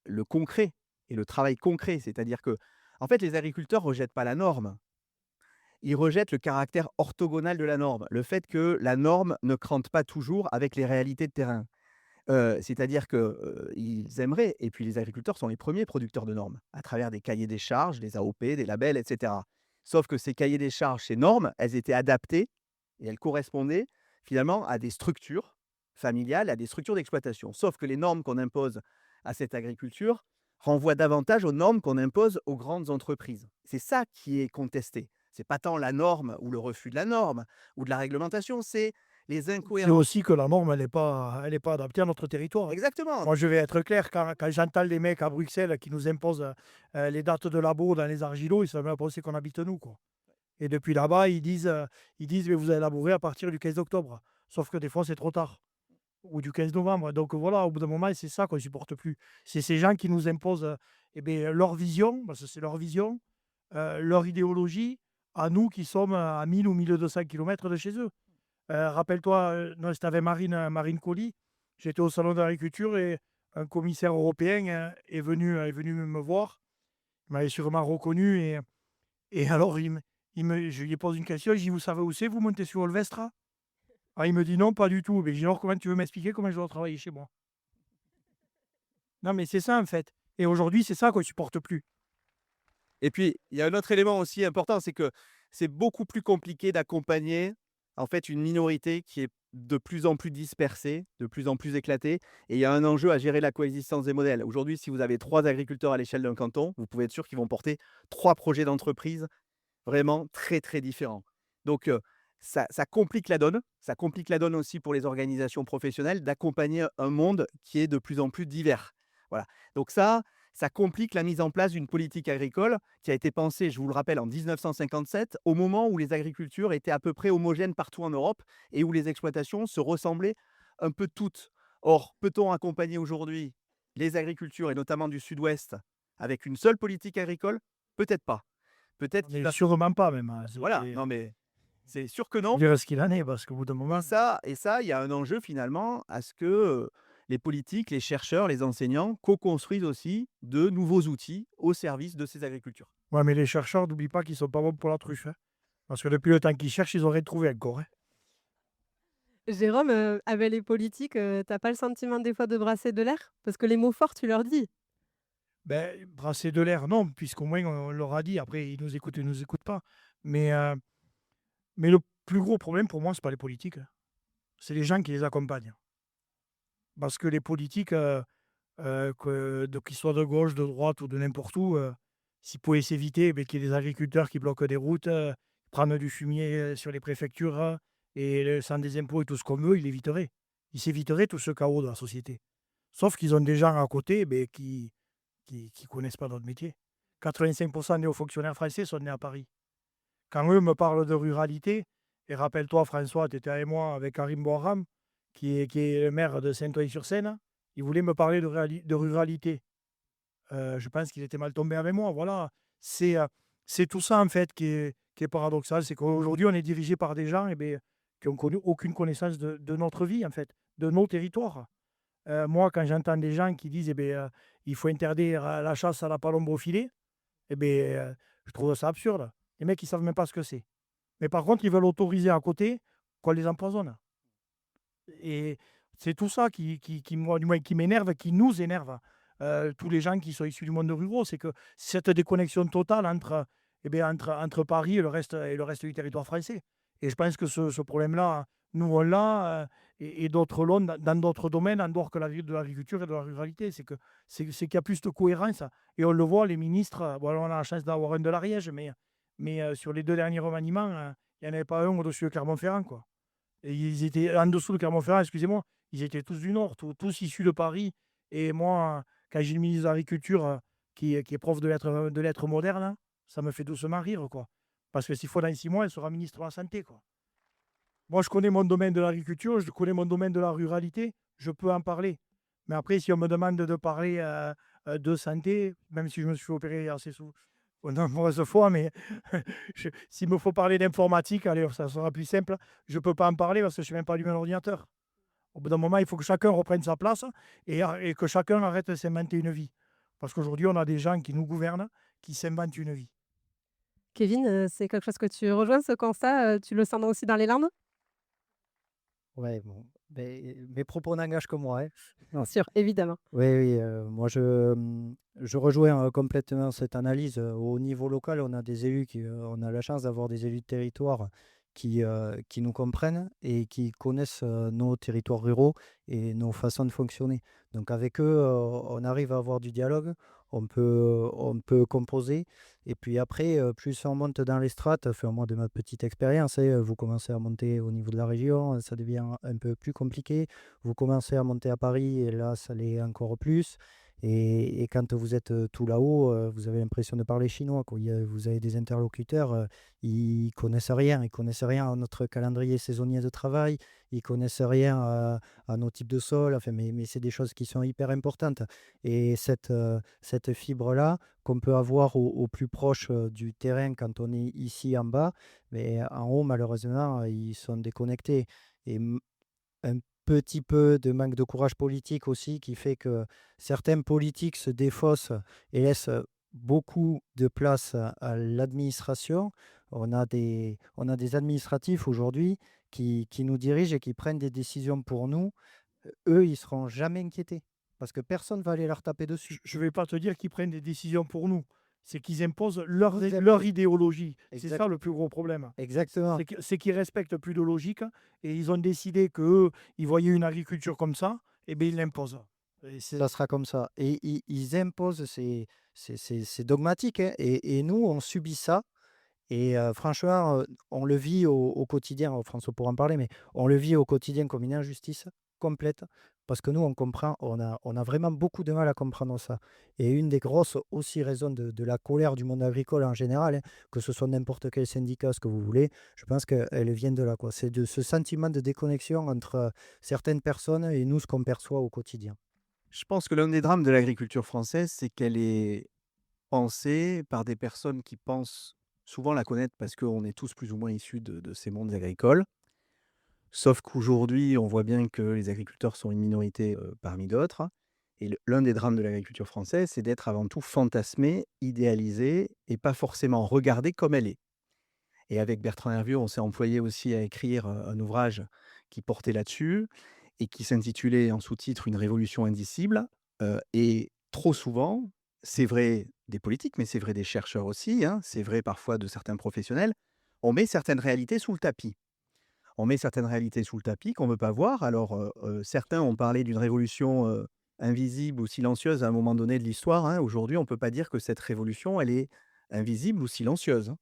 le concret et le travail concret. C'est-à-dire que, en fait, les agriculteurs rejettent pas la norme, ils rejettent le caractère orthogonal de la norme, le fait que la norme ne crante pas toujours avec les réalités de terrain. C'est-à-dire que, ils aimeraient et puis les agriculteurs sont les premiers producteurs de normes, à travers des cahiers des charges, des AOP, des labels et cetera. Sauf que ces cahiers des charges, ces normes, elles étaient adaptées et elles correspondaient finalement à des structures familiales, à des structures d'exploitation. Sauf que les normes qu'on impose à cette agriculture renvoient davantage aux normes qu'on impose aux grandes entreprises. C'est ça qui est contesté. C'est pas tant la norme ou le refus de la norme ou de la réglementation, c'est les C'est incohérences. aussi que la norme, elle est pas adaptée à notre territoire, hein. Exactement. Moi, je vais être clair, quand j'entends les mecs à Bruxelles qui nous imposent les dates de labo dans les argilos, ils savent même pas où c'est qu'on habite nous, quoi. Et depuis là-bas, ils disent mais vous allez labourer à partir du 15 octobre. Sauf que des fois, c'est trop tard. Ou du 15 novembre. Donc voilà, au bout d'un moment, c'est ça qu'on ne supporte plus. C'est ces gens qui nous imposent leur vision, parce que c'est leur vision, leur idéologie, à nous qui sommes à 1000 ou 1200 kilomètres de chez eux. Rappelle-toi, non, c'était avec Marine Colli. J'étais au salon de l'agriculture et un commissaire européen est venu me voir. Il m'avait sûrement reconnu et alors je lui pose une question. Je dis: «Vous savez où c'est, vous montez sur Olvestra?» Ah, il me dit: «Non, pas du tout». Mais je dis: «Alors comment tu veux m'expliquer comment je dois travailler chez moi?» Non, mais c'est ça en fait. Et aujourd'hui, c'est ça qu'on ne supporte plus. Et puis, il y a un autre élément aussi important, c'est que c'est beaucoup plus compliqué d'accompagner, en fait, une minorité qui est de plus en plus dispersée, de plus en plus éclatée et il y a un enjeu à gérer la coexistence des modèles. Aujourd'hui, si vous avez 3 agriculteurs à l'échelle d'un canton, vous pouvez être sûr qu'ils vont porter 3 projets d'entreprise vraiment très, très différents. Donc, ça complique la donne. Ça complique la donne aussi pour les organisations professionnelles d'accompagner un monde qui est de plus en plus divers. Voilà. Donc ça complique la mise en place d'une politique agricole qui a été pensée, je vous le rappelle, en 1957, au moment où les agricultures étaient à peu près homogènes partout en Europe et où les exploitations se ressemblaient un peu toutes. Or, peut-on accompagner aujourd'hui les agricultures et notamment du sud-ouest avec une seule politique agricole? Peut-être pas. Peut-être qu'il Mais va sûrement pas même, hein. voilà, non mais c'est sûr que Faut non. dire ce qu'il en est parce qu'au bout d'un Et moment. ça, il y a un enjeu finalement à ce que, les politiques, les chercheurs, les enseignants co-construisent aussi de nouveaux outils au service de ces agricultures. Ouais, mais les chercheurs, n'oublie pas qu'ils sont pas bons pour la truffe, hein. Parce que depuis le temps qu'ils cherchent, ils auraient trouvé encore, hein. Jérôme, avec les politiques, tu pas le sentiment des fois de brasser de l'air? Parce que les mots forts, tu leur dis. Ben, brasser de l'air, non, puisqu'au moins on leur a dit. Après, ils nous écoutent pas. Mais le plus gros problème pour moi, c'est pas les politiques, hein. C'est les gens qui les accompagnent. Parce que les politiques, qu'ils soient de gauche, de droite ou de n'importe où, s'ils pouvaient s'éviter, beh, qu'il y ait des agriculteurs qui bloquent des routes, prendre du fumier, sur les préfectures, et sans des impôts et tout ce qu'on veut, ils l'éviteraient. Ils s'éviteraient tout ce chaos dans la société. Sauf qu'ils ont des gens à côté, beh, qui connaissent pas notre métier. 85 des hauts fonctionnaires français sont nés à Paris. Quand eux me parlent de ruralité, et rappelle-toi François, tu étais avec moi avec Karim Bouarram, qui est le maire de Saint-Ouen-sur-Seine, il voulait me parler de ruralité. Je pense qu'il était mal tombé avec moi, voilà. C'est tout ça en fait qui est paradoxal, c'est qu'aujourd'hui on est dirigé par des gens qui ont connu aucune connaissance de notre vie en fait, de nos territoires. Moi quand j'entends des gens qui disent: «Il faut interdire, la chasse à la palombe au filet», je trouve ça absurde. Les mecs ils savent même pas ce que c'est. Mais par contre ils veulent autoriser à côté qu'on les empoisonne. Et c'est tout ça qui moi, du moins, qui m'énerve, qui nous énerve, tous les gens qui sont issus du monde rural. C'est que cette déconnexion totale entre eh bien, entre Paris et le reste du territoire français. Et je pense que ce problème-là, nous, on l'a, et d'autres l'ont dans d'autres domaines, en dehors que de l'agriculture et de la ruralité. C'est qu'il y a plus de cohérence. Et on le voit, les ministres, bon, on a la chance d'avoir un de l'Ariège, mais sur les 2 derniers remaniements, il n'y en avait pas un au-dessus de Clermont-Ferrand, quoi. Et ils étaient en dessous de Clermont-Ferrand, excusez-moi, ils étaient tous du Nord, tous issus de Paris. Et moi, quand j'ai le ministre de l'Agriculture qui est prof de lettres modernes, hein, ça me fait doucement rire, quoi. Parce que s'il faut, dans 6 mois, elle sera ministre de la Santé, quoi. Moi, je connais mon domaine de l'agriculture, je connais mon domaine de la ruralité, je peux en parler. Mais après, si on me demande de parler de santé, même si je me suis fait opérer assez souvent, de nombreuses fois, mais s'il me faut parler d'informatique, allez, ça sera plus simple. Je ne peux pas en parler parce que je ne suis même pas allumé un ordinateur. Au bout d'un moment, il faut que chacun reprenne sa place et que chacun arrête de s'inventer une vie. Parce qu'aujourd'hui, on a des gens qui nous gouvernent, qui s'inventent une vie. Kevin, c'est quelque chose que tu rejoins, ce constat, tu le sens aussi dans les Landes? Ouais, bon, mes propos n'engagent que moi, hein. Bien sûr, évidemment. Oui, oui, moi je rejoins, complètement cette analyse. Au niveau local, on a des élus on a la chance d'avoir des élus de territoire qui nous comprennent et qui connaissent, nos territoires ruraux et nos façons de fonctionner. Donc avec eux, on arrive à avoir du dialogue, on peut composer et puis après, plus on monte dans les strates, enfin moi de ma petite expérience, hein, vous commencez à monter au niveau de la région, ça devient un peu plus compliqué. Vous commencez à monter à Paris et là, ça l'est encore plus. Et quand vous êtes tout là-haut, vous avez l'impression de parler chinois, quoi. Vous avez des interlocuteurs, ils connaissent rien. Ils connaissent rien à notre calendrier saisonnier de travail. Ils connaissent rien à nos types de sol. Enfin, mais c'est des choses qui sont hyper importantes. Et cette fibre-là qu'on peut avoir au plus proche du terrain quand on est ici en bas, mais en haut, malheureusement, ils sont déconnectés. Et un petit peu de manque de courage politique aussi qui fait que certains politiques se défaussent et laissent beaucoup de place à l'administration. On a des administratifs aujourd'hui qui nous dirigent et qui prennent des décisions pour nous. Eux, ils seront jamais inquiétés parce que personne va aller leur taper dessus. Je ne vais pas te dire qu'ils prennent des décisions pour nous. C'est qu'ils imposent leur Exact. idéologie. C'est Exact. ça le plus gros problème. Exactement. C'est qu'ils respectent plus de logique et ils ont décidé qu'eux, ils voyaient une agriculture comme ça, et bien ils l'imposent. Et Ça sera comme ça. Et ils imposent, c'est dogmatique, hein. Et nous, on subit ça. Et franchement, on le vit au quotidien, François pourra en parler, mais on le vit au quotidien comme une injustice complète parce que nous, on a vraiment beaucoup de mal à comprendre ça. Et une des grosses aussi raisons de la colère du monde agricole en général, hein, que ce soit n'importe quel syndicat, ce que vous voulez, je pense qu'elle vient de là, quoi. C'est de ce sentiment de déconnexion entre certaines personnes et nous, ce qu'on perçoit au quotidien. Je pense que l'un des drames de l'agriculture française, c'est qu'elle est pensée par des personnes qui pensent souvent la connaître parce qu'on est tous plus ou moins issus de ces mondes agricoles. Sauf qu'aujourd'hui, on voit bien que les agriculteurs sont une minorité parmi d'autres. Et l'un des drames de l'agriculture française, c'est d'être avant tout fantasmé, idéalisé et pas forcément regardé comme elle est. Et avec Bertrand Hervieux, on s'est employé aussi à écrire un ouvrage qui portait là-dessus et qui s'intitulait en sous-titre Une révolution indicible. Et trop souvent, c'est vrai des politiques, mais c'est vrai des chercheurs aussi, hein, c'est vrai parfois de certains professionnels, on met certaines réalités sous le tapis. On met certaines réalités sous le tapis qu'on ne veut pas voir. Alors, certains ont parlé d'une révolution invisible ou silencieuse à un moment donné de l'histoire, hein. Aujourd'hui, on ne peut pas dire que cette révolution, elle est invisible ou silencieuse, hein.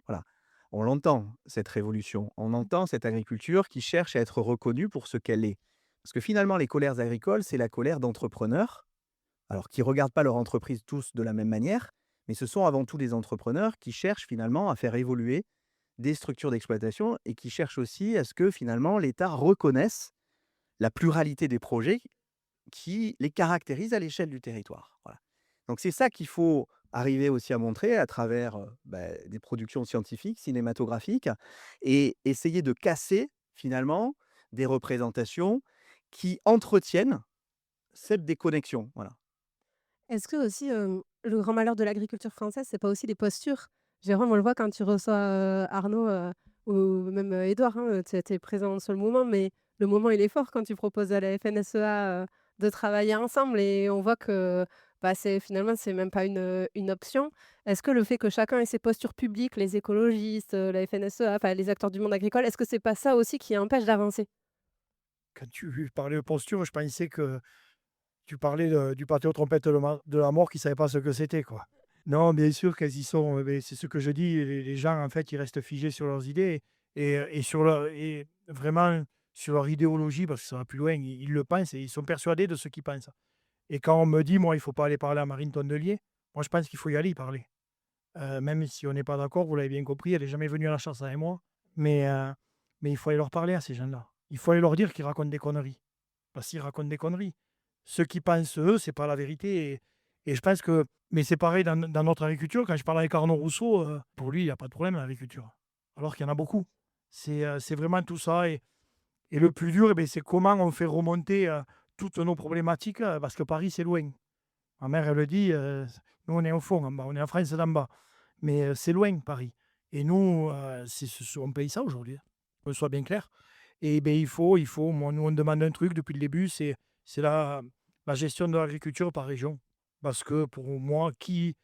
Voilà. On l'entend, cette révolution. On entend cette agriculture qui cherche à être reconnue pour ce qu'elle est. Parce que finalement, les colères agricoles, c'est la colère d'entrepreneurs, alors qui ne regardent pas leur entreprise tous de la même manière, mais ce sont avant tout des entrepreneurs qui cherchent finalement à faire évoluer des structures d'exploitation et qui cherchent aussi à ce que finalement l'État reconnaisse la pluralité des projets qui les caractérisent à l'échelle du territoire. Voilà. Donc c'est ça qu'il faut arriver aussi à montrer à travers des productions scientifiques, cinématographiques, et essayer de casser finalement des représentations qui entretiennent cette déconnexion. Voilà. Est-ce que aussi, le grand malheur de l'agriculture française, c'est pas aussi les postures? Jérôme, on le voit quand tu reçois, Arnaud, ou même, Édouard, hein, tu étais présent sur le moment, mais le moment, il est fort quand tu proposes à la FNSEA, de travailler ensemble et on voit que, finalement, c'est même pas une option. Est-ce que le fait que chacun ait ses postures publiques, les écologistes, la FNSEA, enfin les acteurs du monde agricole, est-ce que c'est pas ça aussi qui empêche d'avancer? Quand tu parlais de posture, je pensais que tu parlais du pâté aux trompettes de la mort qui ne savaient pas ce que c'était, quoi. Non, bien sûr qu'elles y sont, beh, c'est ce que je dis, les gens, en fait, ils restent figés sur leurs idées et vraiment sur leur idéologie parce que ça va plus loin. Ils le pensent et ils sont persuadés de ce qu'ils pensent et quand on me dit: «Moi, il faut pas aller parler à Marine Tondelier», moi, je pense qu'il faut y aller y parler. Même si on n'est pas d'accord, vous l'avez bien compris, elle est jamais venue à la chasse avec moi, mais mais il faut aller leur parler à ces gens-là. Il faut aller leur dire qu'ils racontent des conneries, parce qu'ils racontent des conneries. Ce qu'ils pensent eux, c'est pas la vérité et je pense que mais c'est pareil dans notre agriculture. Quand je parle avec Arnaud Rousseau, pour lui, il y a pas de problème dans l'agriculture, alors qu'il y en a beaucoup. C'est vraiment tout ça et le plus dur, c'est comment on fait remonter, toutes nos problématiques, parce que Paris, c'est loin. Ma mère, elle le dit, nous, on est au fond, en bas, on est en France d'en bas. Mais c'est loin, Paris. Et nous, on paye ça aujourd'hui, hein, qu'on soit bien clair. Et moi, nous, on demande un truc depuis le début, c'est la gestion de l'agriculture par région. Parce que pour moi, qui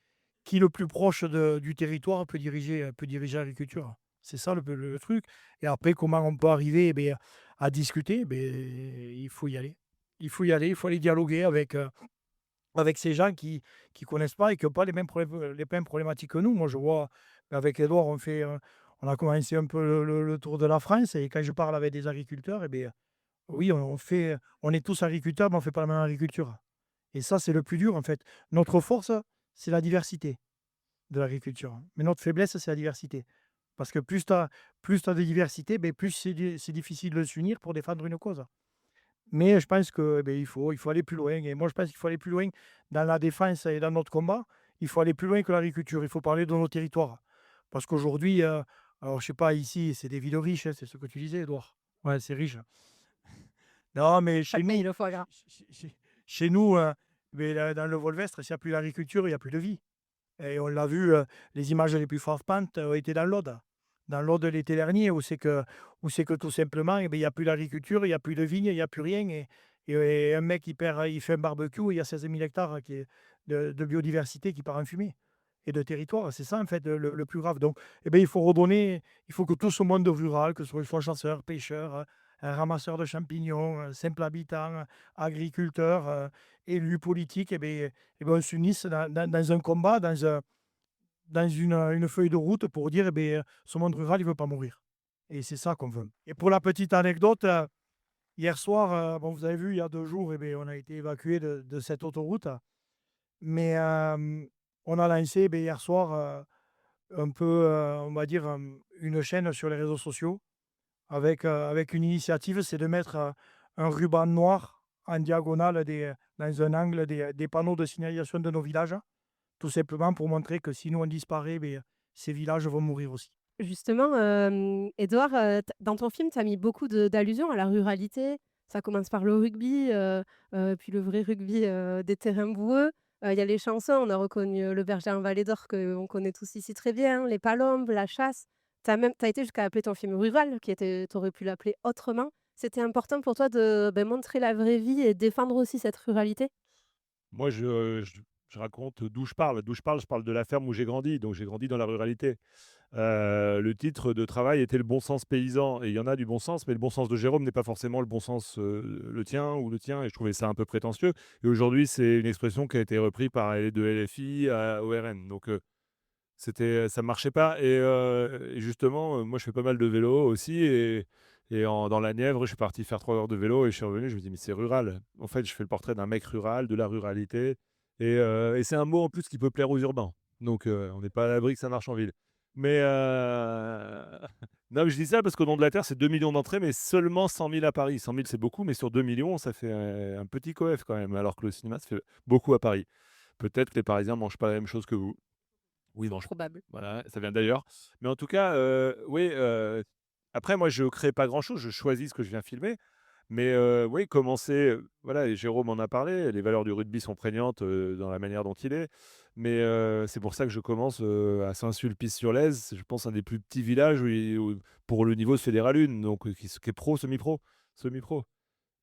le plus proche du territoire peut diriger l'agriculture. C'est ça le truc. Et après, comment on peut arriver à discuter, il faut y aller. Il faut aller dialoguer avec ces gens qui connaissent pas et qui ont pas les mêmes problématiques que nous. Moi, je vois avec Édouard, on a commencé un peu le tour de la France et quand je parle avec des agriculteurs, oui, on est tous agriculteurs, mais on fait pas la même agriculture. Et ça, c'est le plus dur, en fait. Notre force, c'est la diversité de l'agriculture. Mais notre faiblesse, c'est la diversité. Parce que plus tu as de diversité, plus c'est difficile de s'unir pour défendre une cause. Mais je pense que, il faut aller plus loin et moi, je pense qu'il faut aller plus loin dans la défense et dans notre combat. Il faut aller plus loin que l'agriculture. Il faut parler de nos territoires. Parce qu'aujourd'hui, alors je sais pas, ici, c'est des villes riches, hein, c'est ce que tu disais, Édouard. Ouais, c'est riche. Non, mais chez nous, le foie gras. chez nous, dans le Volvestre, s'il n'y a plus d'agriculture, il n'y a plus de vie. Et on l'a vu, les images les plus frappantes ont été dans l'Aude. Dans l'Aude l'été dernier, où c'est que tout simplement, il n'y a plus d'agriculture, il n'y a plus de vignes, il n'y a plus rien. Et un mec, il fait un barbecue, il y a 16 000 hectares de biodiversité qui part en fumée et de territoire. C'est ça, en fait, le plus grave. Donc, il faut redonner, il faut que tout ce monde rural, que ce soit chasseur, pêcheur, ramasseur de champignons, simple habitant, agriculteur, élu politique, on s'unisse dans un combat, dans une feuille de route pour dire ce monde rural, il ne veut pas mourir. Et c'est ça qu'on veut. Et pour la petite anecdote, hier soir, bon, vous avez vu, il y a 2 jours, on a été évacué de cette autoroute. Mais on a lancé hier soir un peu, on va dire, une chaîne sur les réseaux sociaux avec une initiative, c'est de mettre un ruban noir en diagonale dans un angle des panneaux de signalisation de nos villages, tout simplement pour montrer que si nous on disparaît, ces villages vont mourir aussi. Justement, Édouard, dans ton film, tu as mis beaucoup d'allusions à la ruralité. Ça commence par le rugby, puis le vrai rugby, des terrains boueux. Il y a les chansons, on a reconnu, Le Berger en Vallée d'Or qu'on connaît tous ici très bien, les palombes, la chasse. Tu as été jusqu'à appeler ton film rural, qui était tu aurais pu l'appeler autrement. C'était important pour toi de, montrer la vraie vie et défendre aussi cette ruralité? Moi, je raconte d'où je parle. D'où je parle de la ferme où j'ai grandi, donc j'ai grandi dans la ruralité. Le titre de travail était «Le bon sens paysan» et il y en a du bon sens, mais le bon sens de Jérôme n'est pas forcément le bon sens, le tien ou le tien et je trouvais ça un peu prétentieux et aujourd'hui, c'est une expression qui a été reprise par les de LFI au RN donc ça marchait pas et justement, moi, je fais pas mal de vélo aussi et dans la Nièvre, je suis parti faire 3 heures de vélo et je suis revenu, je me dis: «Mais c'est rural». En fait, je fais le portrait d'un mec rural, de la ruralité et c'est un mot en plus qui peut plaire aux urbains donc on n'est pas à l'abri que ça marche en ville. Mais non, mais je dis ça parce qu'au Nom de la Terre, c'est 2 millions d'entrées, mais seulement 100 000 à Paris. 100 000, c'est beaucoup, mais sur 2 millions, ça fait un petit coef quand même, alors que le cinéma, ça fait beaucoup à Paris. Peut-être que les Parisiens mangent pas la même chose que vous. Oui, ils mangent Probable. voilà, ça vient d'ailleurs. Mais en tout cas, oui, après moi, je crée pas grand-chose, je choisis ce que je viens filmer. Mais oui, commencer, voilà et Jérôme en a parlé, les valeurs du rugby sont prégnantes, dans la manière dont il est. Mais c'est pour ça que je commence, à Saint-Sulpice-sur-Lèze. Je pense un des plus petits villages où pour le niveau se fait des ralunes, donc qui est pro, semi-pro, semi-pro.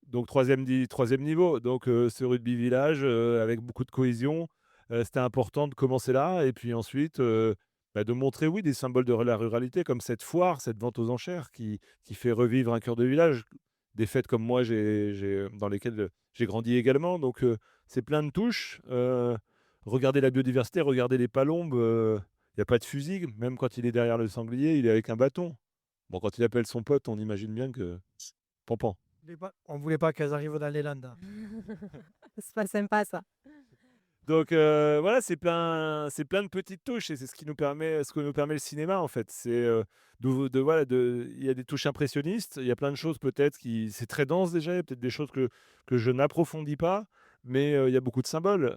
Donc troisième niveau. Donc ce rugby village avec beaucoup de cohésion, c'était important de commencer là et puis ensuite, de montrer, oui, des symboles de la ruralité comme cette foire, cette vente aux enchères qui fait revivre un cœur de village. Des fêtes comme moi dans lesquelles, j'ai grandi également. Donc c'est plein de touches. Regardez la biodiversité, regardez les palombes, il y a pas de fusil. Même quand il est derrière le sanglier, il est avec un bâton. Bon, quand il appelle son pote, on imagine bien que pan. On voulait pas qu'elles arrivent dans les Landes. C'est pas sympa ça. Donc voilà, c'est plein de petites touches et c'est ce que nous permet le cinéma en fait. C'est voilà, il y a des touches impressionnistes, il y a plein de choses peut-être c'est très dense déjà, il y a peut-être des choses que je n'approfondis pas, mais il y a beaucoup de symboles.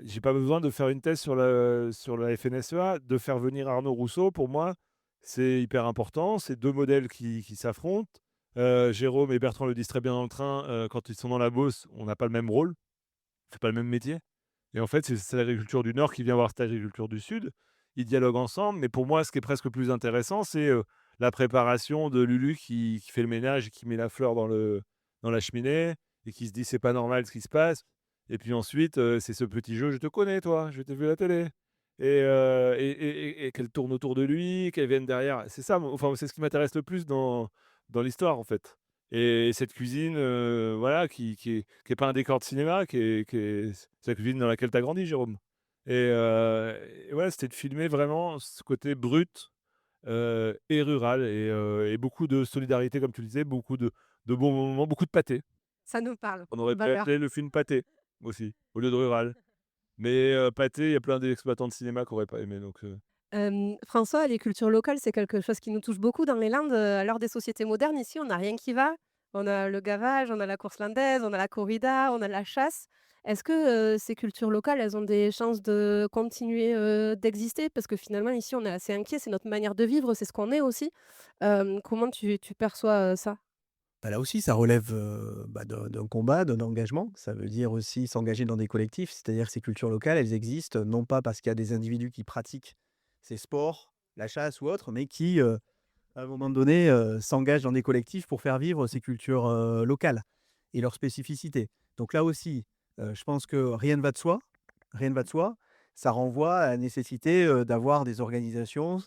J'ai pas besoin de faire une thèse sur la FNSEA, de faire venir Arnaud Rousseau. Pour moi, c'est hyper important. C'est deux modèles qui s'affrontent. Jérôme et Bertrand le disent très bien dans le train. Quand ils sont dans la Beauce, on n'a pas le même rôle. C'est pas le même métier. Et en fait, c'est l'agriculture du Nord qui vient voir cette agriculture du Sud. Ils dialoguent ensemble, mais pour moi, ce qui est presque plus intéressant, c'est la préparation de Lulu qui fait le ménage et qui met la fleur dans la cheminée et qui se dit c'est pas normal ce qui se passe. Et puis ensuite, c'est ce petit jeu, je te connais toi, je t'ai vu à la télé. Et qu'elle tourne autour de lui, qu'elle vienne derrière. C'est ça, enfin, c'est ce qui m'intéresse le plus dans l'histoire en fait. Et cette cuisine, voilà, qui est pas un décor de cinéma, c'est la cuisine dans laquelle tu as grandi, Jérôme. Et ouais, c'était de filmer vraiment ce côté brut et rural et beaucoup de solidarité, comme tu le disais, beaucoup de bons moments, beaucoup de pâté. Ça nous parle. On aurait pu Valeur. appeler le film Pâté aussi, au lieu de rural. Mais pâté, il y a plein d'exploitants de cinéma qui n'auraient pas aimé. Donc, François, les cultures locales, c'est quelque chose qui nous touche beaucoup dans les Landes. À l'heure des sociétés modernes, ici, on n'a rien qui va. On a le gavage, on a la course landaise, on a la corrida, on a la chasse. Est-ce que ces cultures locales, elles ont des chances de continuer d'exister? Parce que finalement, ici, on est assez inquiet. C'est notre manière de vivre, c'est ce qu'on est aussi. Comment tu perçois ça? Bah, là aussi, ça relève d'un combat, d'un engagement. Ça veut dire aussi s'engager dans des collectifs. C'est-à-dire que ces cultures locales, elles existent non pas parce qu'il y a des individus qui pratiquent ces sports, la chasse ou autre, mais qui, à un moment donné, s'engagent dans des collectifs pour faire vivre ces cultures locales et leurs spécificités. Donc là aussi, je pense que rien ne va de soi. Rien ne va de soi. Ça renvoie à la nécessité d'avoir des organisations,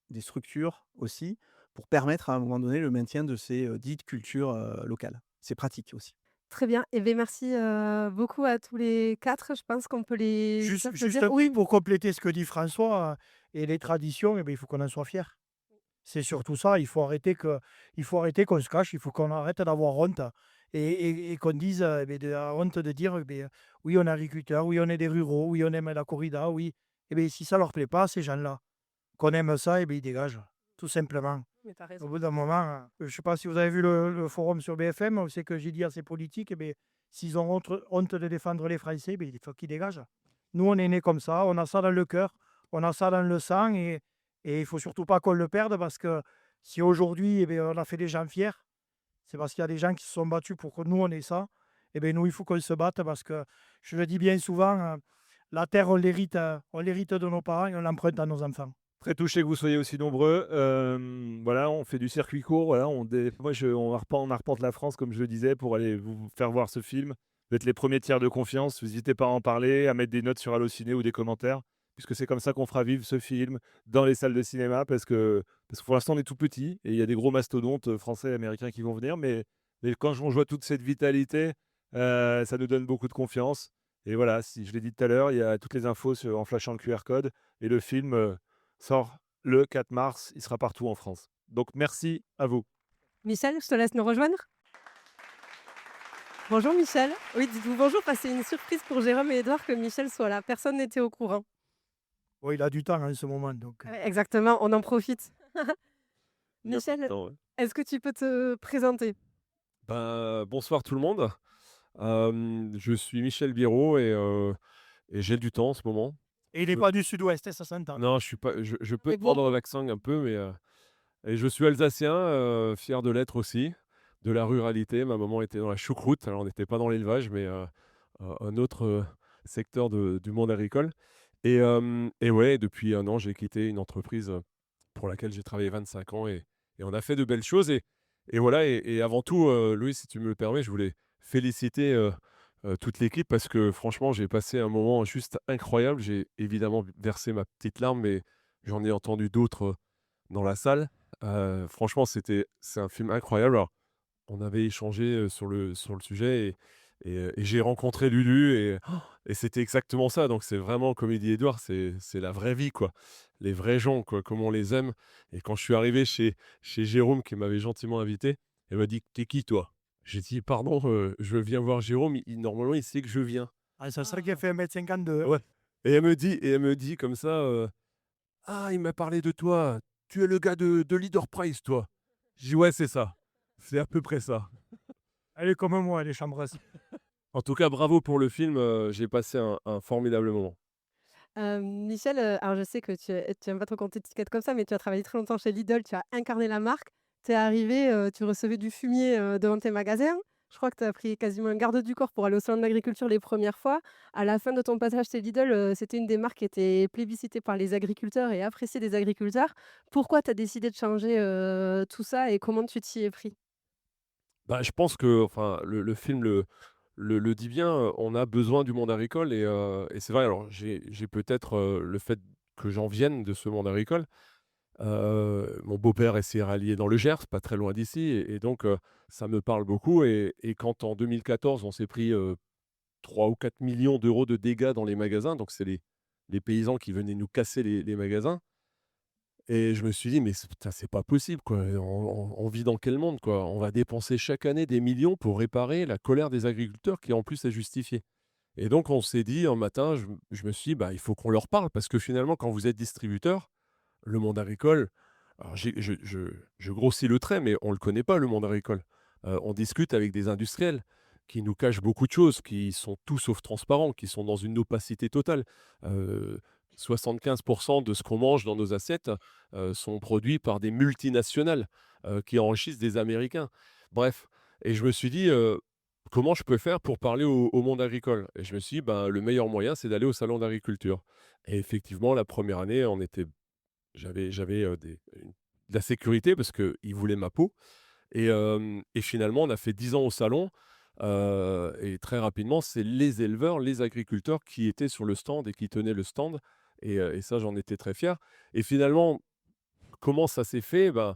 des structures aussi, pour permettre à un moment donné le maintien de ces dites cultures locales. C'est pratique aussi. Très bien. Et bien, merci beaucoup à tous les quatre. Je pense qu'on peut les Juste applaudir. oui, pour compléter ce que dit François, et les traditions, il faut qu'on en soit fier. C'est surtout ça, il faut arrêter qu'on se cache, il faut qu'on arrête d'avoir honte et qu'on dise, de la honte de dire, oui, on est agriculteur, oui, on est des ruraux, oui, on aime la corrida, oui. Si ça leur plaît pas, ces gens-là, qu'on aime ça, ils dégagent, tout simplement. Mais tu as Au raison. bout d'un moment, je ne sais pas si vous avez vu le forum sur BFM, c'est que j'ai dit à ces politiques, s'ils ont honte de défendre les Français, il faut qu'ils dégagent. Nous, on est nés comme ça, on a ça dans le cœur, on a ça dans le sang, et il ne faut surtout pas qu'on le perde, parce que si aujourd'hui, on a fait des gens fiers, c'est parce qu'il y a des gens qui se sont battus pour que nous, on ait ça. Nous, il faut qu'on se batte, parce que, je le dis bien souvent, la terre, on l'hérite de nos parents et on l'emprunte à nos enfants. très touché que vous soyez aussi nombreux. Voilà, on fait du circuit court. Voilà, on arpente la France, comme je le disais, pour aller vous faire voir ce film. Vous êtes les premiers tiers de confiance. Vous n'hésitez pas à en parler, à mettre des notes sur Allociné ou des commentaires, puisque c'est comme ça qu'on fera vivre ce film dans les salles de cinéma, parce que pour l'instant, on est tout petit et il y a des gros mastodontes français et américains qui vont venir. Mais quand on voit toute cette vitalité, ça nous donne beaucoup de confiance. Et voilà, si je l'ai dit tout à l'heure, il y a toutes les infos en flashant le QR code. Et le film sort le 4 mars. Il sera partout en France. Donc, merci à vous. Michel, je te laisse nous rejoindre. Bonjour Michel. Oui, dites-vous bonjour, parce que c'est une surprise pour Jérôme et Edouard que Michel soit là. Personne n'était au courant. Oui, il a du temps en ce moment, donc. Ouais, exactement, on en profite. Michel, Attends, ouais. est-ce que tu peux te présenter? Bonsoir tout le monde. Je suis Michel Biraud et j'ai du temps en ce moment. Et il n'est pas du sud-ouest, ça s'entend. Non, je suis pas. Je peux Mais bon. prendre l'accent un peu, mais et je suis alsacien, fier de l'être aussi, de la ruralité. Ma maman était dans la choucroute, alors on n'était pas dans l'élevage, mais un autre secteur du monde agricole. Et ouais, depuis un an, j'ai quitté une entreprise pour laquelle j'ai travaillé 25 ans et on a fait de belles choses. Et voilà, et avant tout, Louis, si tu me le permets, je voulais féliciter toute l'équipe parce que franchement, j'ai passé un moment juste incroyable. J'ai évidemment versé ma petite larme, mais j'en ai entendu d'autres dans la salle. Franchement, c'est un film incroyable. Alors, on avait échangé sur le sujet et j'ai rencontré Lulu et c'était exactement ça. Donc, c'est vraiment, comme il dit Édouard, c'est la vraie vie, quoi. Les vrais gens, quoi, comme on les aime. Et quand je suis arrivé chez Jérôme, qui m'avait gentiment invité, elle m'a dit: «T'es qui, toi?» J'ai dit: «Pardon, je viens voir Jérôme. Normalement, il sait que je viens.» Ah, c'est ça qui a fait 1,52 m. Ouais. Et elle me dit comme ça: «Ah, il m'a parlé de toi. Tu es le gars de Leader Price, toi?» J'ai dit: «Ouais, c'est ça. C'est à peu près ça.» Elle est comme moi, elle est chambresse. En tout cas, bravo pour le film, j'ai passé un formidable moment. Michel, alors je sais que tu aimes pas trop quand tu étiquettes comme ça, mais tu as travaillé très longtemps chez Lidl, tu as incarné la marque. Tu es arrivé, tu recevais du fumier, devant tes magasins. Je crois que tu as pris quasiment un garde du corps pour aller au salon de l'agriculture les premières fois. À la fin de ton passage chez Lidl, c'était une des marques qui était plébiscitée par les agriculteurs et appréciée des agriculteurs. Pourquoi tu as décidé de changer, tout ça et comment tu t'y es pris? Bah, je pense que enfin, le film le dit bien, on a besoin du monde agricole et c'est vrai, alors j'ai peut-être, le fait que j'en vienne de ce monde agricole. Mon beau-père est céréalier dans le Gers, pas très loin d'ici et donc ça me parle beaucoup et quand en 2014 on s'est pris, 3 ou 4 millions d'euros de dégâts dans les magasins, donc c'est les paysans qui venaient nous casser les magasins et je me suis dit: «Mais c'est pas possible, quoi, on vit dans quel monde, quoi? On va dépenser chaque année des millions pour réparer la colère des agriculteurs qui en plus est justifiée.» Et donc on s'est dit un matin, je me suis dit: «Bah, il faut qu'on leur parle» parce que finalement quand vous êtes distributeur, le monde agricole, alors je grossis le trait, mais on ne le connaît pas, le monde agricole. On discute avec des industriels qui nous cachent beaucoup de choses, qui sont tout sauf transparents, qui sont dans une opacité totale. Heu, 75 de ce qu'on mange dans nos assiettes, sont produits par des multinationales, qui enrichissent des Américains. Bref, et je me suis dit, «Comment je peux faire pour parler au monde agricole?» Et je me suis dit: «Ben, le meilleur moyen, c'est d'aller au salon d'agriculture.» Et effectivement, la première année, j'avais, de la sécurité parce qu'ils voulaient ma peau et finalement, on a fait 10 ans au salon, et très rapidement, c'est les éleveurs, les agriculteurs qui étaient sur le stand et qui tenaient le stand et ça, j'en étais très fier et finalement, comment ça s'est fait? Ben,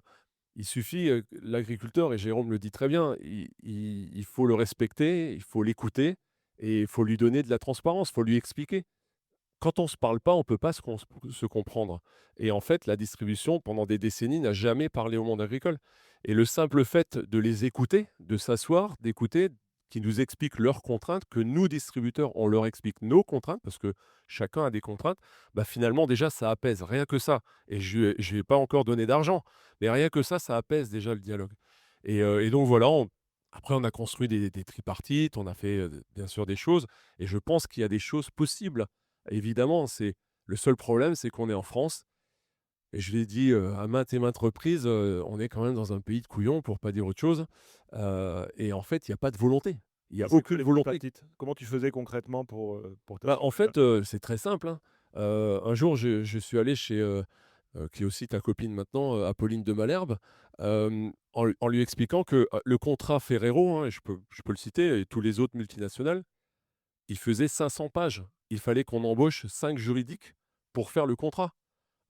il suffit, l'agriculteur et Jérôme le dit très bien, il faut le respecter, il faut l'écouter et il faut lui donner de la transparence, il faut lui expliquer. Quand on ne se parle pas, on ne peut pas se comprendre. Et en fait, la distribution, pendant des décennies, n'a jamais parlé au monde agricole. Et le simple fait de les écouter, de s'asseoir, d'écouter, qui nous expliquent leurs contraintes, que nous, distributeurs, on leur explique nos contraintes, parce que chacun a des contraintes, bah finalement, déjà, ça apaise, rien que ça. Et je ne vais pas encore donner d'argent, mais rien que ça apaise déjà le dialogue. Et donc voilà, après, on a construit des tripartites, on a fait bien sûr des choses, et je pense qu'il y a des choses possibles. Évidemment, c'est le seul problème, c'est qu'on est en France et je l'ai dit, à maintes et maintes reprises, on est quand même dans un pays de couillons pour pas dire autre chose, et en fait, il y a pas de volonté. Il y a C'est quoi aucune les volonté. tripartites? Comment tu faisais concrètement pour Bah, en t'assurer fait, c'est très simple, hein. Un jour, je suis allé chez, qui est aussi ta copine maintenant, Apolline de Malherbe, en lui expliquant que, le contrat Ferrero, hein, et je peux le citer et tous les autres multinationales, il faisait 500 pages. Il fallait qu'on embauche 5 juridiques pour faire le contrat.